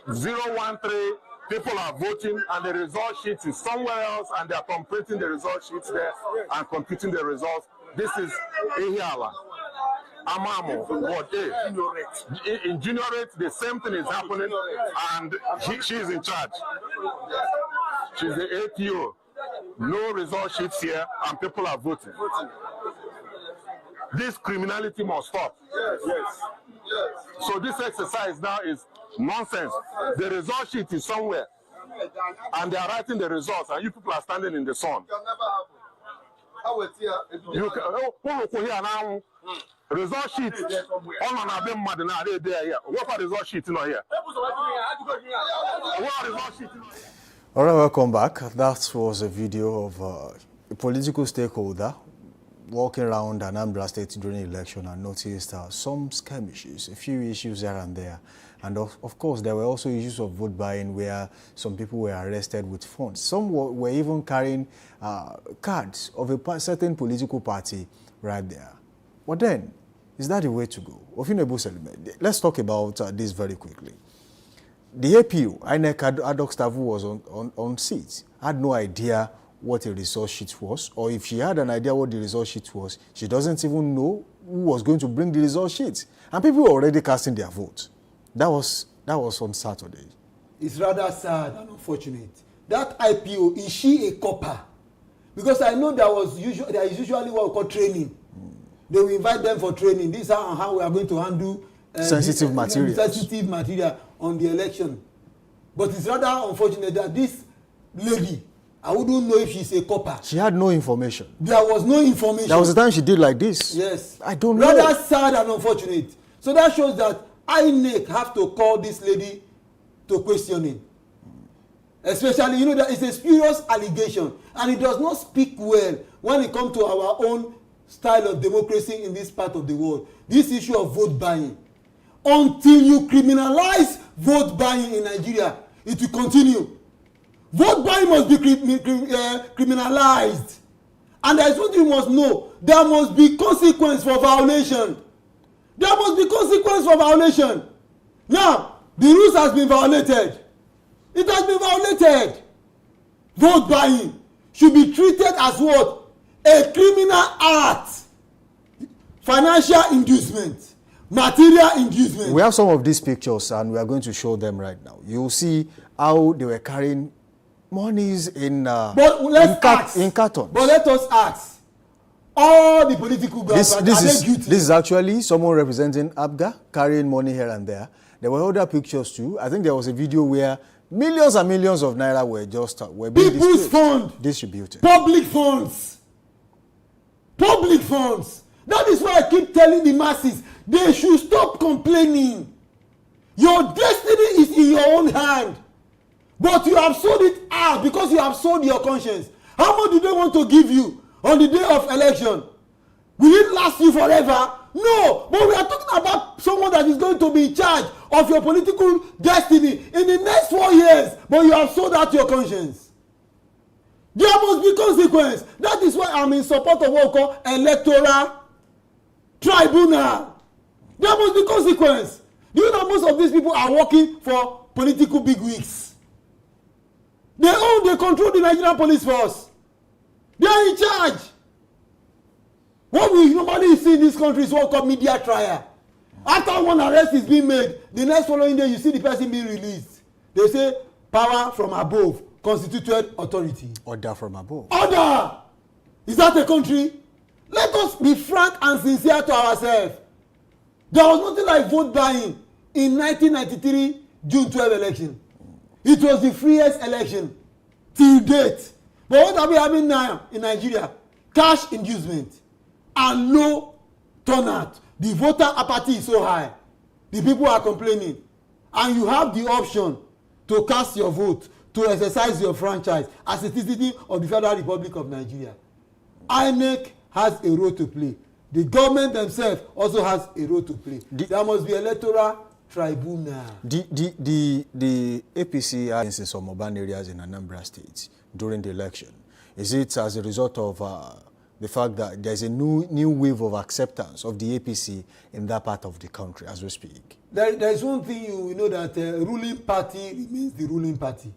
013. People are voting and the result sheet is somewhere else and they are completing the result sheets there and computing the results. This is Ehiala. Amamo, what A? In Juniorate, the same thing is happening and she is in charge. She's the ATO. no result sheets here, and people are voting. This criminality must stop. Yes. So this exercise now is nonsense. The result sheet is somewhere, and they are writing the results, and you people are standing in the sun. You can here now. Result sheet. What are result sheet in here? What are result sheet? All right, welcome back. That was a video of a political stakeholder walking around Anambra State during the election and noticed some skirmishes, a few issues here and there. And of course, there were also issues of vote buying where some people were arrested with funds. Some were even carrying cards of a certain political party right there. But then, is that the way to go? Let's talk about this very quickly. The APU, INEC ad hoc staff who was on seats, had no idea what a result sheet was, or if she had an idea what the result sheet was, she doesn't even know who was going to bring the result sheet. And people were already casting their vote. That was on Saturday. It's rather sad and unfortunate. That IPO, is she a copper? Because I know there is usually what we call training. They will invite them for training. This is how we are going to handle sensitive material on the election. But it's rather unfortunate that this lady, I wouldn't know if she's a copper. She had no information. There was no information. There was a time she did like this. Yes. I don't know. Rather sad and unfortunate. So that shows that INEC have to call this lady to questioning. Especially, that it's a spurious allegation. And it does not speak well when it comes to our own style of democracy in this part of the world. This issue of vote buying. Until you criminalize vote buying in Nigeria, it will continue. Vote buying must be criminalized. And there is one thing you must know. There must be consequence for violation. There must be consequence for violation. Now, the rules has been violated. It has been violated. Vote buying should be treated as what? A criminal act. Financial inducement. Material inducement. We have some of these pictures and we are going to show them right now. You will see how they were carrying monies in cartons. But let us ask. All the political guys are guilty. This is actually someone representing ABGA carrying money here and there. There were other pictures too. I think there was a video where millions and millions of naira were being people's funds distributed. Public funds. Public funds. That is why I keep telling the masses, they should stop complaining. Your destiny is in your own hand. But you have sold it out because you have sold your conscience. How much do they want to give you on the day of election? Will it last you forever? No. But we are talking about someone that is going to be in charge of your political destiny in the next 4 years. But you have sold out your conscience. There must be consequence. That is why I'm in support of what we call electoral tribunal. There must be consequence. Do you know most of these people are working for political bigwigs? They control the Nigerian police force. They are in charge. What we normally see in this country is what called media trial. After one arrest is being made, the next following day you see the person being released. They say power from above, constituted authority. Order from above. Order! Is that a country? Let us be frank and sincere to ourselves. There was nothing like vote buying in 1993 June 12 election. It was the freest election till date. But what are we having now in Nigeria? Cash inducement and low turnout. The voter apathy is so high. The people are complaining. And you have the option to cast your vote, to exercise your franchise as a citizen of the Federal Republic of Nigeria. INEC has a role to play. The government themselves also has a role to play. There must be electoral tribunal. The APC are in some urban areas in Anambra State during the election. Is it as a result of the fact that there's a new wave of acceptance of the APC in that part of the country as we speak? There is one thing you know, that ruling party remains the ruling party.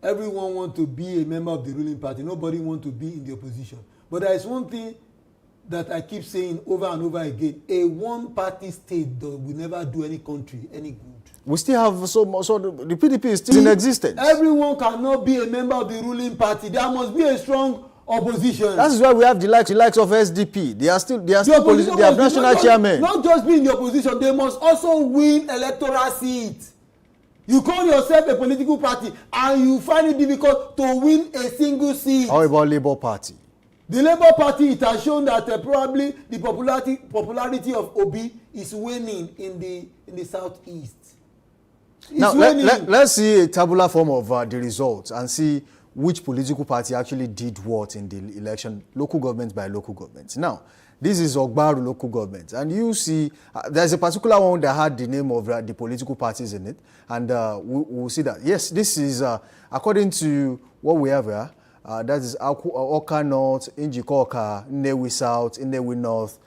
Everyone wants to be a member of the ruling party. Nobody wants to be in the opposition. But there is one thing that I keep saying over and over again. A one-party state will never do any country any good. We still have so the PDP is still in existence. Everyone cannot be a member of the ruling party. There must be a strong opposition. That is why we have the likes of SDP. They have national chairman. Not just be in the opposition, they must also win electoral seats. You call yourself a political party and you find it difficult to win a single seat. How about Labour Party? The Labour Party, it has shown that probably the popularity of Obi is waning in the southeast. Now let's see a tabular form of the results and see which political party actually did what in the election, local government by local government. Now, this is Ogbaru local government, and you see there's a particular one that had the name of the political parties in it, and we'll see that. Yes, this is according to what we have here. That is Oka North, Njikoka, Nnewi South, Nnewi North.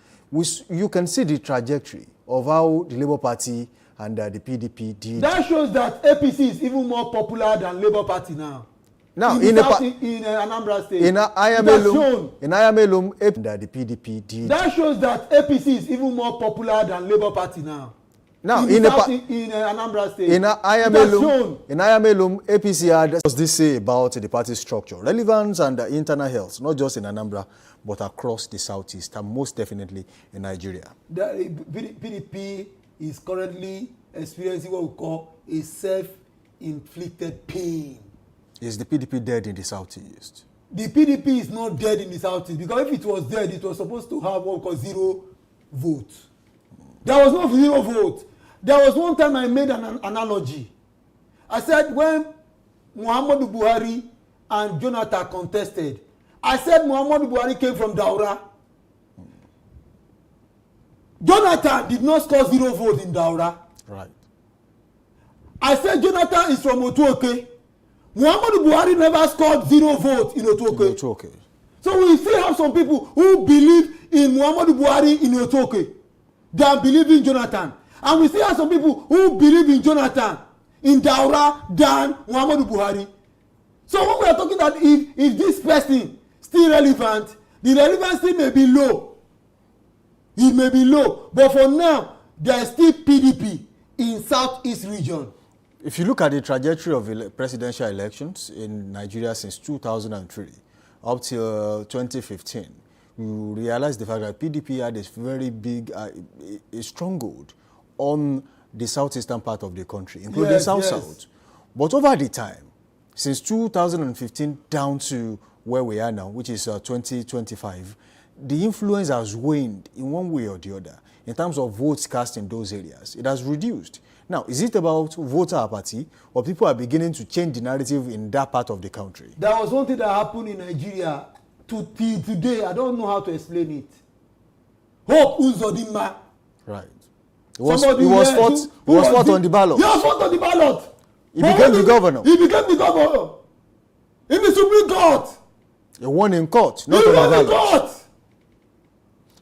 You can see the trajectory of how the Labour Party and the PDP did. That shows that APC is even more popular than Labour Party now. Now, in Anambra State, in Ayamelum, the PDP did. That shows that APC is even more popular than Labour Party now. Now, in Anambra State, in Ayamelum, APC had, what does this say about the party structure, relevance and internal health, not just in Anambra, but across the southeast, and most definitely in Nigeria. The PDP is currently experiencing what we call a self-inflicted pain. Is the PDP dead in the southeast? The PDP is not dead in the southeast, because if it was dead, it was supposed to have what we call 0 votes. There was no 0 vote. There was one time I made an analogy. I said when Muhammadu Buhari and Jonathan contested, I said Muhammadu Buhari came from Daura. Jonathan did not score 0 votes in Daura. Right. I said Jonathan is from Otuoke. Muhammadu Buhari never scored 0 votes in Otuoke. So we still have some people who believe in Muhammadu Buhari in Otuoke than believe in Jonathan. And we still have some people who believe in Jonathan in Daura than Muhammadu Buhari. So when we are talking that if this person still relevant, the relevancy may be low. It may be low. But for now, there is still PDP in Southeast region. If you look at the trajectory of presidential elections in Nigeria since 2003 up till 2015, you realize the fact that PDP had this very big a stronghold on the southeastern part of the country, including South. But over the time, since 2015 down to where we are now, which is 2025, the influence has waned in one way or the other in terms of votes cast in those areas. It has reduced. Now, is it about voter apathy, or people are beginning to change the narrative in that part of the country? There was one thing that happened in Nigeria till today. I don't know how to explain it. Hope Uzodinma. Right. He was fought on the ballot. He was fought on the ballot. He became the governor. He became the governor. In the Supreme Court. He won in court, not on the ballot.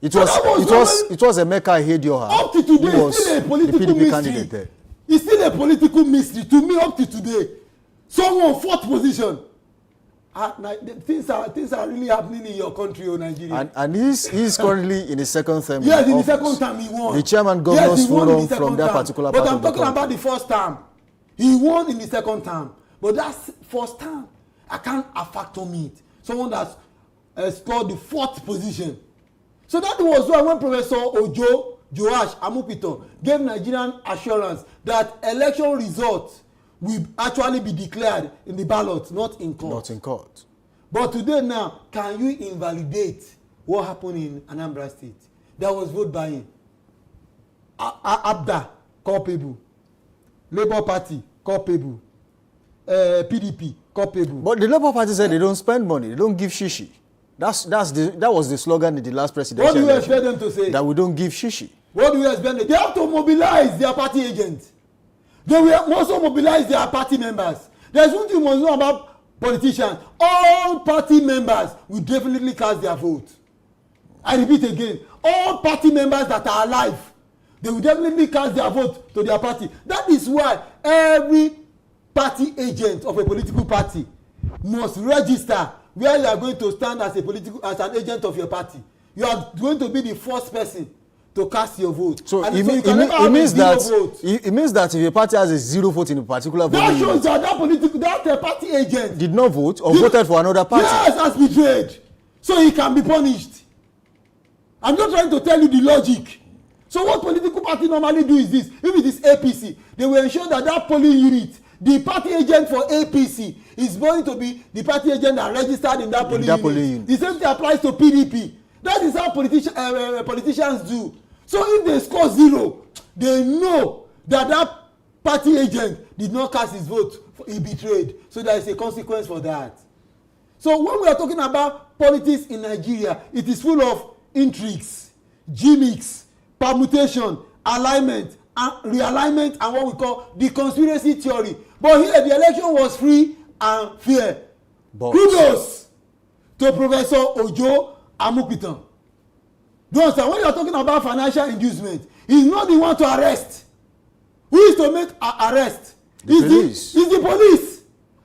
It was Emeka Ihedioha. Up to today, it's still a political mystery. Candidate there. It's still a political mystery to me up to today. Someone fourth position. Things are really happening in your country, or Nigeria. And he's currently in his second term. Yes, in the second term he won. The chairman governor's forum from that particular part of the country. But I'm talking about the first term. He won in the second term. But that first term, I can't factor it. Someone that's scored the fourth position. So that was why when Professor Joash Amupito gave Nigerian assurance that election results will actually be declared in the ballot, not in court. Not in court. But today now, can you invalidate what happened in Anambra State? There was vote buying. ABDA, culpable. Labour Party, culpable. PDP, culpable. But the Labour Party said they don't spend money, they don't give shishi. That was the slogan in the last presidential election. What do you expect them to say? That we don't give shishi. What do you expect them? They have to mobilize their party agents. They will also mobilize their party members. There's one thing you must know about politicians. All party members will definitely cast their vote. I repeat again. All party members that are alive, they will definitely cast their vote to their party. That is why every party agent of a political party must register where you are going to stand as an agent of your party. You are going to be the first person to cast your vote. So and it means that if a party has a 0 vote in a particular vote, that shows that party agent did not vote or voted for another party. Yes, has betrayed. So he can be punished. I'm not trying to tell you the logic. So what political party normally do is this. If it is APC, they will ensure that polling unit, the party agent for APC, is going to be the party agent that registered in that polling unit. The same thing applies to PDP. That is how politicians do. So if they score 0, they know that party agent did not cast his vote. He betrayed. So there is a consequence for that. So when we are talking about politics in Nigeria, it is full of intrigues, gimmicks, permutation, alignment, and realignment, and what we call the conspiracy theory. But here the election was free and fair. Kudos to Professor Ojo Amupitan. Do you understand? When you are talking about financial inducement, he's not the one to arrest. Who is to make arrest? The police. It's the police.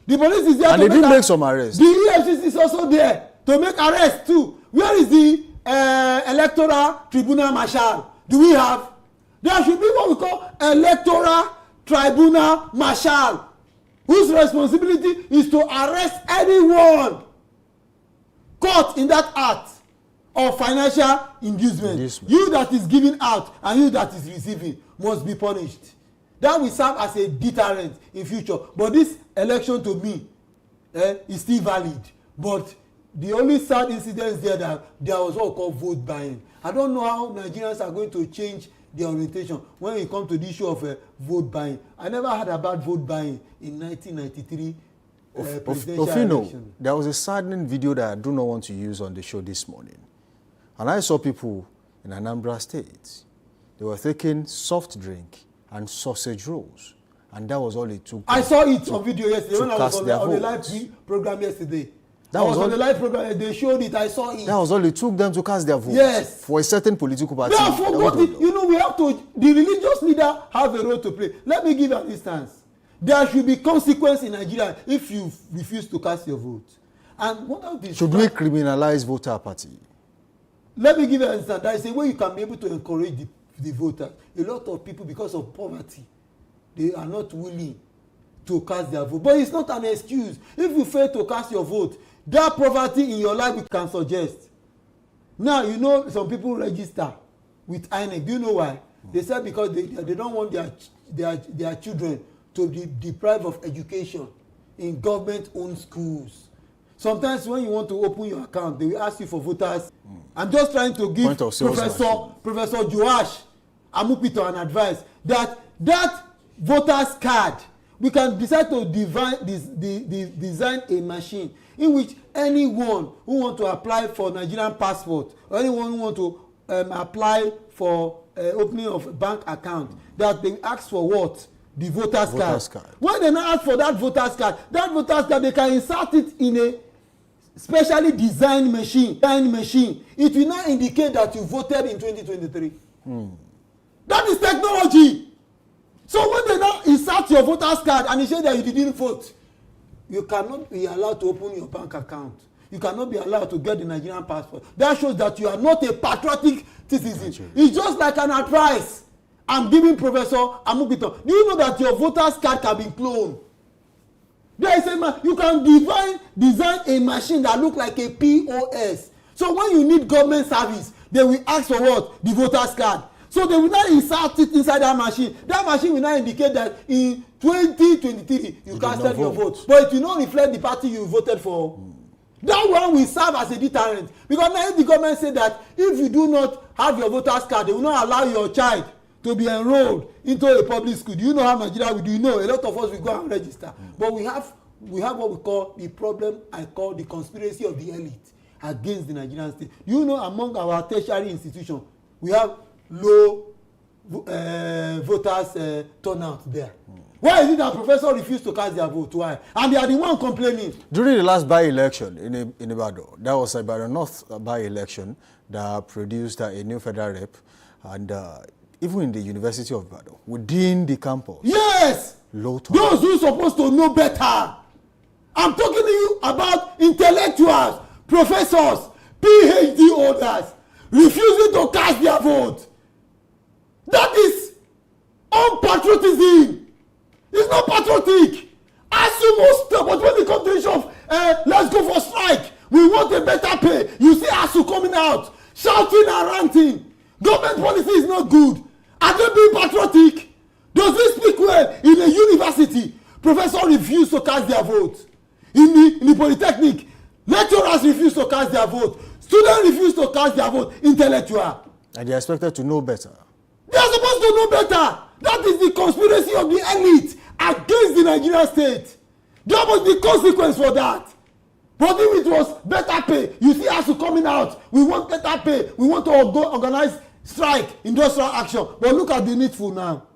The police is there and to they did make some arrests. The EFCC is also there to make arrests too. Where is the electoral tribunal marshal? Do we have? There should be what we call electoral tribunal marshal, whose responsibility is to arrest anyone caught in that act of financial inducement. You that is giving out and you that is receiving must be punished. That will serve as a deterrent in future. But this election to me is still valid. But the only sad incident is that there was what we call vote buying. I don't know how Nigerians are going to change their orientation when it comes to the issue of vote buying. I never heard about vote buying in 1993 presidential election. There was a saddening video that I do not want to use on the show this morning. And I saw people in Anambra State. They were taking soft drink and sausage rolls. And that was all it took. I saw it on video yesterday when I was on the live program yesterday. I was on the live program, they showed it, I saw it. That was all it took them to cast their vote. Yes. For a certain political party. They have forgotten. You know, we have to, the religious leader have a role to play. Let me give an instance. There should be consequence in Nigeria if you refuse to cast your vote. And what of this? Should we criminalize voter party? Let me give you an instance. There is a way you can be able to encourage the voters. A lot of people, because of poverty, they are not willing to cast their vote. But it's not an excuse. If you fail to cast your vote, that poverty in your life we can suggest. Now, you know, some people register with INEC. Do you know why? They said because they don't want their children to be deprived of education in government-owned schools. Sometimes when you want to open your account, they will ask you for voters. I'm just trying to give Professor Joash Amupito an advice that voters card, we can decide to design a machine in which anyone who want to apply for Nigerian passport or anyone who want to apply for opening of a bank account, that they ask for what? The voters card. When they now ask for that voters card, they can insert it in a specially designed machine. It will now indicate that you voted in 2023. That is technology. So when they now insert your voters card and you say that you didn't vote, you cannot be allowed to open your bank account. You cannot be allowed to get the Nigerian passport. That shows that you are not a patriotic citizen. It's just like an advice I'm giving Professor Amupito. Do you know that your voters card can be cloned? There is you can design a machine that looks like a POS. So when you need government service, they will ask for what? The voters card. So they will now insert it inside that machine. That machine will now indicate that in 2023 you casted your vote. But it will not reflect the party you voted for. That one will serve as a deterrent. Because now if the government say that if you do not have your voters card, they will not allow your child to be enrolled into a public school. Do you know how Nigeria will do? You know, a lot of us will go and register. But we have what we call the problem I call the conspiracy of the elite against the Nigerian state. You know, among our tertiary institutions, we have low voters turnout there. Why is it that professors refuse to cast their vote? Why? And they are the one complaining. During the last by-election in Ibadan, that was Ibadan North by-election that produced a new federal rep, and even in the University of Ibadan, within the campus. Yes! Those who are supposed to know better. I'm talking to you about intellectuals, professors, PhD holders, refusing to cast their vote. That is unpatriotism. It's not patriotic. ASU must stop. But when it comes to the issue of let's go for strike, we want a better pay. You see ASU coming out, shouting and ranting. Government policy is not good. Are they being patriotic? Does this speak well in a university? Professors refuse to cast their vote. In the polytechnic, lecturers refuse to cast their vote. Students refuse to cast their vote. Intellectual. And they are expected to know better. They are supposed to know better. That is the conspiracy of the elite against the Nigerian state. There must be consequence for that. But if it was better pay, you see us coming out, we want better pay, we want to go organize strike, industrial action. But look at the needful now.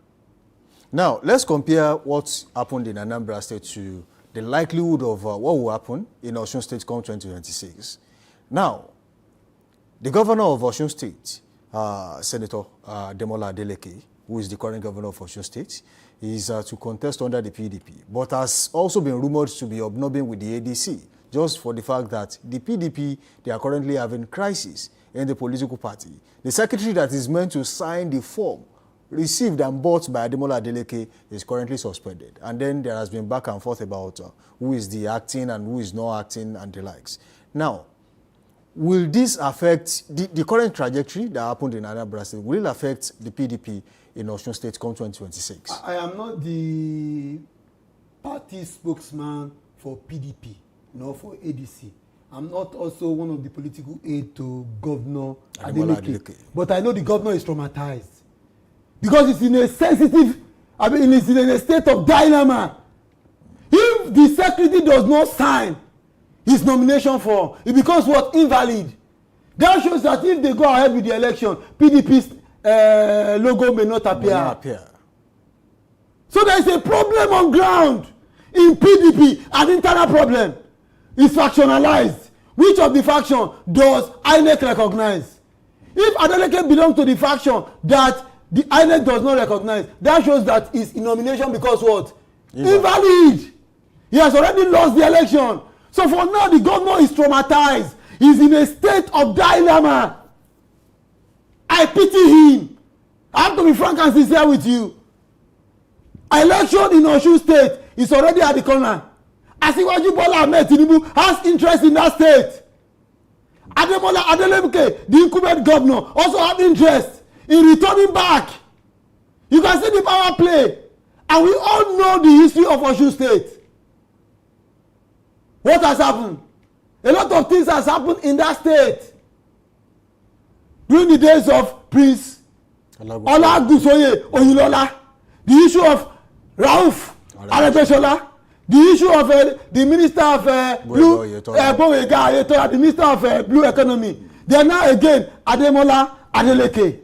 Now, let's compare what happened in Anambra State to the likelihood of what will happen in Osun State come 2026. Now, the governor of Osun State, Senator Demola Adeleke, who is the current governor of Osun State, is to contest under the PDP, but has also been rumored to be hobnobbing with the ADC, just for the fact that the PDP, they are currently having crisis in the political party. The secretary that is meant to sign the form received and bought by Ademola Adeleke is currently suspended. And then there has been back and forth about who is the acting and who is not acting and the likes. Now, will this affect the current trajectory that happened in Anambra State? Will it affect the PDP in Osun State come 2026? I am not the party spokesman for PDP, nor for ADC. I'm not also one of the political aid to Governor Adeleke. But I know the governor is traumatized. Because it's in a sensitive, it's in a state of dilemma. If the secretary does not sign his nomination form, it becomes what? Invalid. That shows that if they go ahead with the election, PDP's logo may not appear. So there is a problem on ground in PDP, an internal problem. It's factionalized. Which of the faction does INEC recognize? If Adeleke belongs to the faction that the INEC does not recognize, that shows that his nomination because what? Invalid. He has already lost the election. So for now, the governor is traumatized. He's in a state of dilemma. I pity him. I have to be frank and sincere with you. Election in Osun State is already at the corner. Asiwaju Bola Ahmed Tinubu has interest in that state. Ademola Adeleke, the incumbent governor, also have interest in returning back. You can see the power play. And we all know the history of Osun State. What has happened? A lot of things has happened in that state. During the days of Prince Olagunsoye Oyinlola, the issue of Rauf Aregbesola, the issue of the minister of Blue the minister of Blue Economy. They are now again Ademola Adeleke.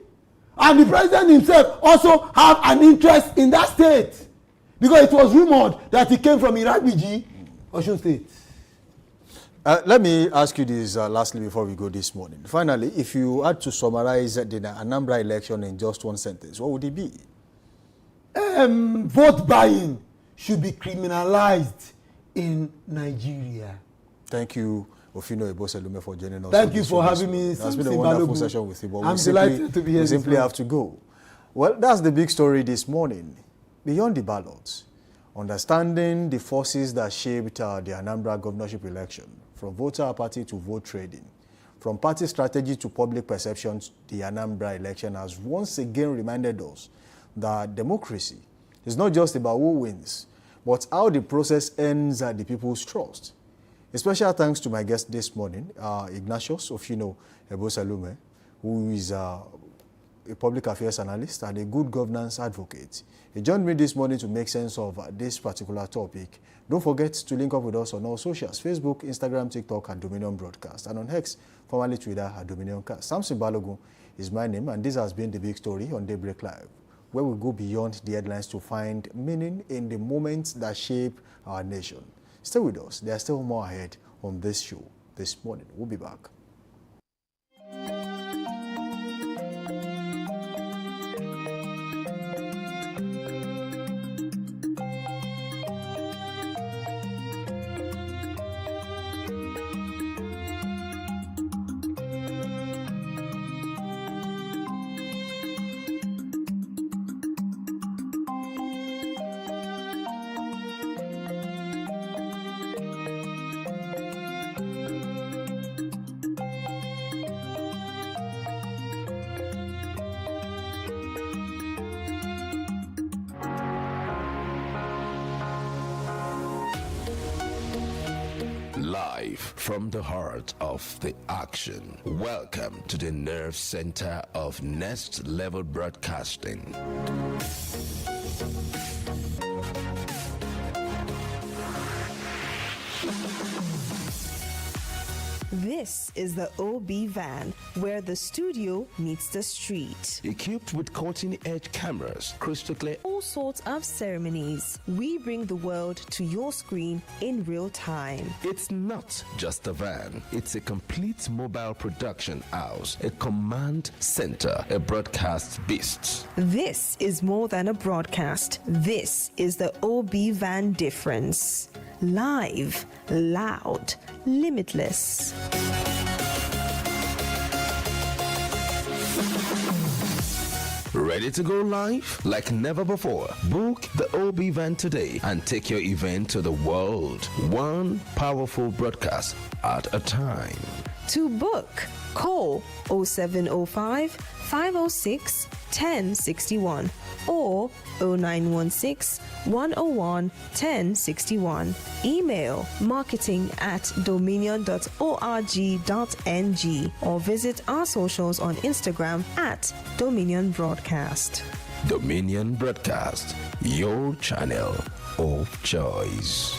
And the president himself also have an interest in that state. Because it was rumored that he came from Iragbiji, Osun State. Let me ask you this lastly before we go this morning. Finally, if you had to summarize the Anambra election in just one sentence, what would it be? Vote buying should be criminalized in Nigeria. Thank you, Ofino Eboselume, for joining us. Thank you for having me. It's been a wonderful session with you. But I'm delighted to be here. We simply have to go. Well, that's the big story this morning. Beyond the ballots, understanding the forces that shaped the Anambra governorship election, from voter apathy to vote trading, from party strategy to public perceptions, the Anambra election has once again reminded us that democracy is not just about who wins, but how the process earns the people's trust. A special thanks to my guest this morning, Ignatius Ofino Eboselume, who is a public affairs analyst and a good governance advocate. He joined me this morning to make sense of this particular topic. Don't forget to link up with us on all socials, Facebook, Instagram, TikTok, and Dominion Broadcast, and on X, formerly Twitter, at Dominion Cast. Samson Balogun is my name, and this has been the big story on Daybreak Live, where we go beyond the headlines to find meaning in the moments that shape our nation. Stay with us. There's still more ahead on this show this morning. We'll be back. Live from the heart of the action. Welcome to the nerve center of Next Level Broadcasting. This is the OB van, where the studio meets the street. Equipped with cutting-edge cameras, crystal clear, All sorts of ceremonies. We bring the world to your screen in real time. it's not just a van. It's a complete mobile production house, a command center, a broadcast beast. This is more than a broadcast. This is the OB van difference. Live, loud, limitless. Ready to go live like never before? Book the OB van today and take your event to the world. One powerful broadcast at a time. To book, call 0705 506 1061 or 0916 101 1061. Email marketing@dominion.org.ng or visit our socials on Instagram @Dominion Broadcast. Dominion Broadcast, your channel of choice.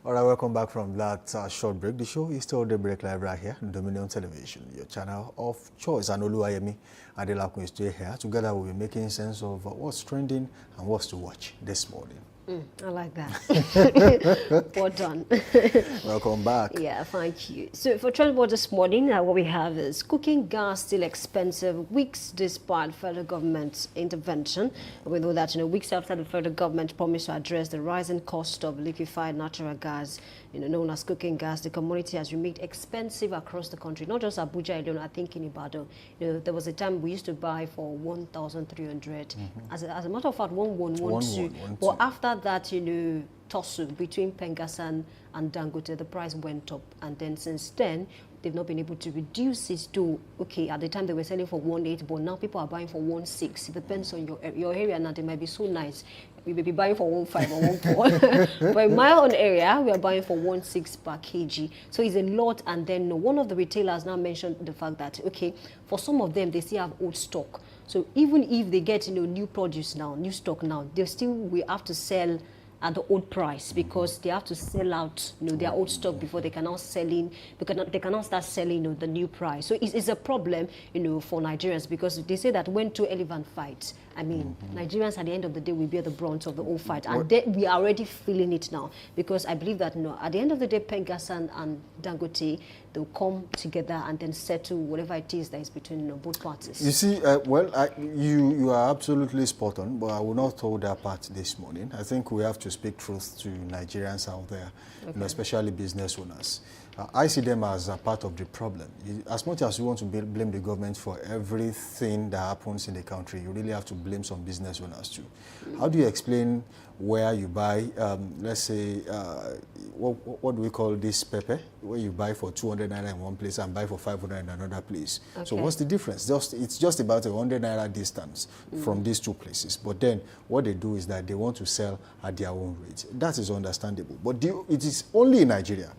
All right, welcome back from that short break. The show is still Daybreak Live right here on Dominion Television, your channel of choice. And Oluwayemi Adelakun is still here. Together we'll be making sense of what's trending and what's to watch this morning. I like that. Well done. Welcome back. Yeah, thank you. So for transport this morning, what we have is cooking gas still expensive weeks despite federal government intervention. We know that weeks after the federal government promised to address the rising cost of liquefied natural gas, known as cooking gas, the commodity has remained expensive across the country. Not just Abuja alone. I think in Ibadan, there was a time we used to buy for 1,300. As a matter of fact, 1,112. But after that, tussle between Pengasan and Dangote, the price went up, and then since then they've not been able to reduce it to, okay, at the time they were selling for 1.8, but now people are buying for 1.6. It depends on your area. Now they might be so nice, we may be buying for 1.5 or 1.4. But in my own area, we are buying for 1.6 per kg. So it's a lot. And then one of the retailers now mentioned the fact that, okay, for some of them they still have old stock. So even if they get new produce now, new stock now, they still will have to sell at the old price because they have to sell out their old stock before they can now they cannot start selling the new price. So it's a problem for Nigerians, because they say that when two elephants fight, I mean, Nigerians at the end of the day will bear the brunt of the whole fight, and we are already feeling it now, because I believe that at the end of the day, Pengasan and Dangote, they'll come together and then settle whatever it is that is between both parties. You see, you are absolutely spot on, but I will not hold that part this morning. I think we have to speak truth to Nigerians out there, especially business owners. I see them as a part of the problem. As much as you want to blame the government for everything that happens in the country, you really have to blame some business owners too. How do you explain where you buy, let's say, what do we call this pepper, where you buy for 200 naira in one place and buy for 500 in another place? Okay. So what's the difference? It's just about 100 naira distance from these two places. But then what they do is that they want to sell at their own rate. That is understandable. But it is only in Nigeria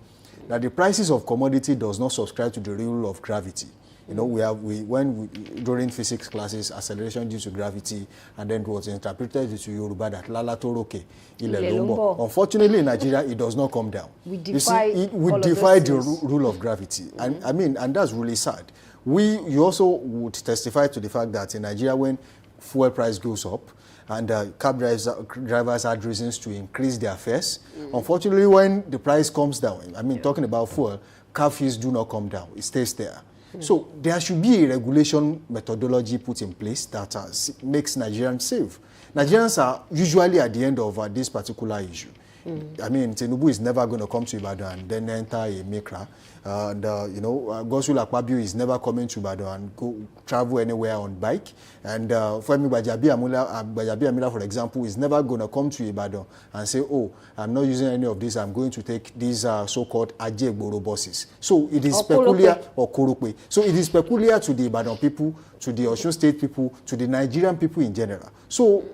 that the prices of commodity does not subscribe to the rule of gravity. During physics classes, acceleration due to gravity, and then it was interpreted into Yoruba that Lala Toroke, Ilelombo. Unfortunately, in Nigeria, it does not come down. We defy the rule of gravity, and that's really sad. You also would testify to the fact that in Nigeria, when fuel price goes up, and cab drivers had reasons to increase their fares. Unfortunately, when the price comes down, talking about fuel, cab fees do not come down. It stays there. So there should be a regulation methodology put in place that makes Nigerians safe. Nigerians are usually at the end of this particular issue. Tinubu is never going to come to Ibadan and then enter a Mikra. Gosul Akpabio is never coming to Ibadan and go travel anywhere on bike. And Femi Gbajabiamila, for example, is never going to come to Ibadan and say, oh, I'm not using any of this, I'm going to take these so-called Ajegboro buses. So it is peculiar, or Korokwe. So it is peculiar to the Ibadan people to the Osun State people, to the Nigerian people in general. So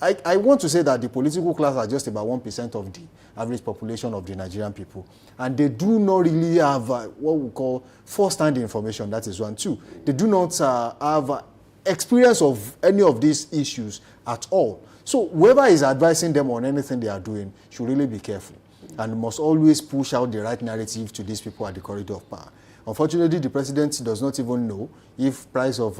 I want to say that the political class are just about 1% of the average population of the Nigerian people. And they do not really have what we call first-hand information. That is one. Two, they do not have experience of any of these issues at all. So whoever is advising them on anything they are doing should really be careful and must always push out the right narrative to these people at the corridor of power. Unfortunately, the president does not even know if price of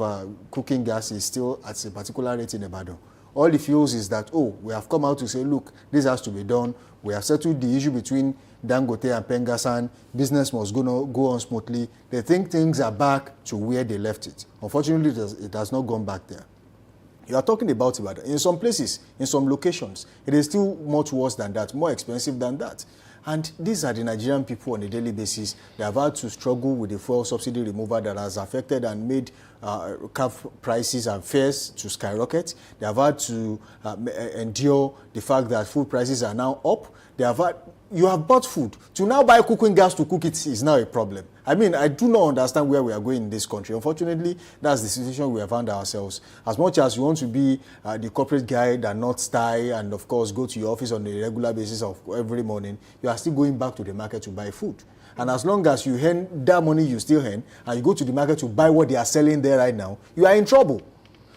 cooking gas is still at a particular rate in Ibadan. All he feels is that, oh, we have come out to say, look, this has to be done. We have settled the issue between Dangote and Pengasan. Business must go on smoothly. They think things are back to where they left it. Unfortunately, it has not gone back there. You are talking about Ibadan. In some places, in some locations, it is still much worse than that, more expensive than that. And these are the Nigerian people on a daily basis. They have had to struggle with the fuel subsidy removal that has affected and made calf prices and fares to skyrocket. They have had to endure the fact that food prices are now up. You have bought food. To now buy cooking gas to cook it is now a problem. I mean, I do not understand where we are going in this country. Unfortunately, that's the situation we have found ourselves. As much as you want to be the corporate guy that not tie and, of course, go to your office on a regular basis of every morning, you are still going back to the market to buy food. And as long as you earn that money you still earn, and you go to the market to buy what they are selling there right now, you are in trouble.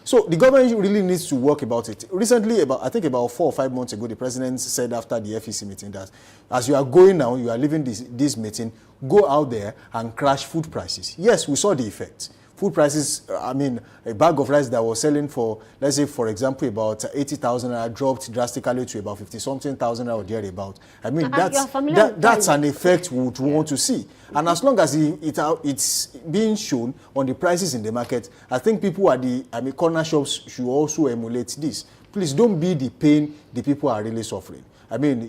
So the government really needs to work about it. Recently, I think about 4 or 5 months ago, the president said after the FEC meeting that as you are going now, you are leaving this meeting, go out there and crash food prices. Yes, we saw the effect. Food prices, I mean, a bag of rice that was selling for, let's say, for example, about 80,000 dropped drastically to about 50-something thousand or thereabout. I mean, that's an effect we would want to see. And as long as it's being shown on the prices in the market, I think people at the corner shops should also emulate this. Please don't be the pain the people are really suffering. I mean,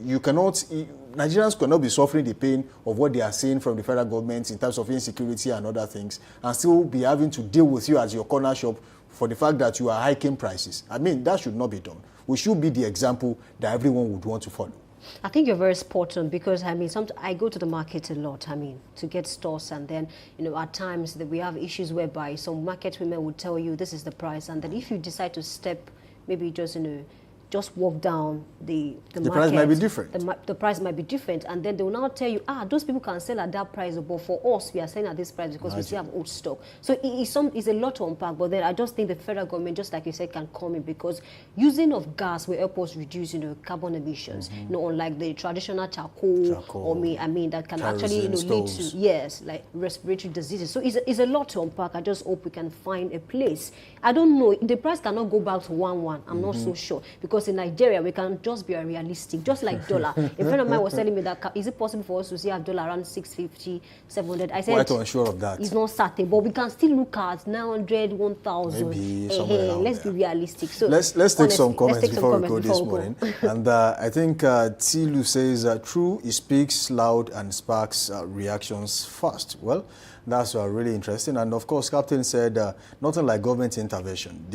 Nigerians cannot be suffering the pain of what they are seeing from the federal government in terms of insecurity and other things, and still be having to deal with you as your corner shop for the fact that you are hiking prices. I mean, that should not be done. We should be the example that everyone would want to follow. I think you're very spot on because, I mean, I go to the market a lot, I mean, to get stores, and then, at times that we have issues whereby some market women would tell you this is the price, and then if you decide to step, maybe just walk down the market, price might be different. The price might be different, and then they will now tell you, those people can sell at that price, but for us, we are selling at this price because we still have old stock. So it's a lot to unpack, but then I just think the federal government, just like you said, can come in because using of gas will help us reduce, carbon emissions, unlike the traditional charcoal or that can actually lead to, like respiratory diseases. So it's a lot to unpack. I just hope we can find a place. I don't know, the price cannot go back to 1-1. I'm not so sure because in Nigeria, we can just be realistic, just like dollar. A friend of mine was telling me that, is it possible for us to see a dollar around 650, 700? I said, quite unsure of that. It's not certain, but we can still look at 900, 1,000. Maybe somewhere around let's be realistic. So let's take some comments before we go this morning. And I think Tilu says, true, it speaks loud and sparks reactions fast. Well, that's really interesting. And of course, Captain said, nothing like government intervention.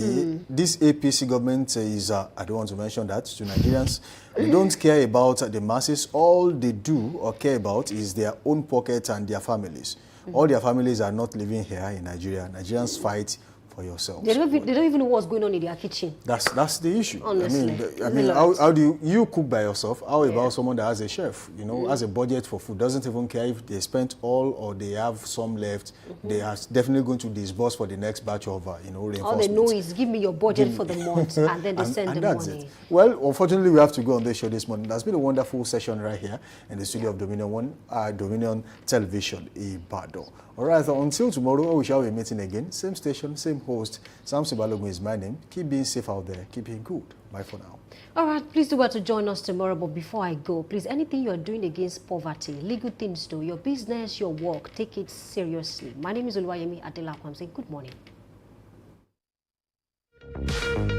This APC government is, I don't want to mention that to Nigerians, they don't care about the masses. All they do or care about is their own pockets and their families. All their families are not living here in Nigeria. Nigerians fight for yourselves. They don't even know what's going on in their kitchen. That's the issue. Honestly. I mean, how do you cook by yourself? How about someone that has a chef, has a budget for food, doesn't even care if they spent all or they have some left. They are definitely going to disburse for the next batch of, reinforcements. All they know is give me your budget for the month, and then they send the that's money. It. Well, unfortunately, we have to go on this show this morning. That's been a wonderful session right here in the studio of Dominion Television, Ibadan. All right, so until tomorrow, we shall be meeting again. Same station, same host. Samson Balogun is my name. Keep being safe out there. Keep being good. Bye for now. All right, please do well to join us tomorrow. But before I go, please, anything you're doing against poverty, legal things though, your business, your work, take it seriously. My name is Oluwayemi Adelaku. I'm saying good morning.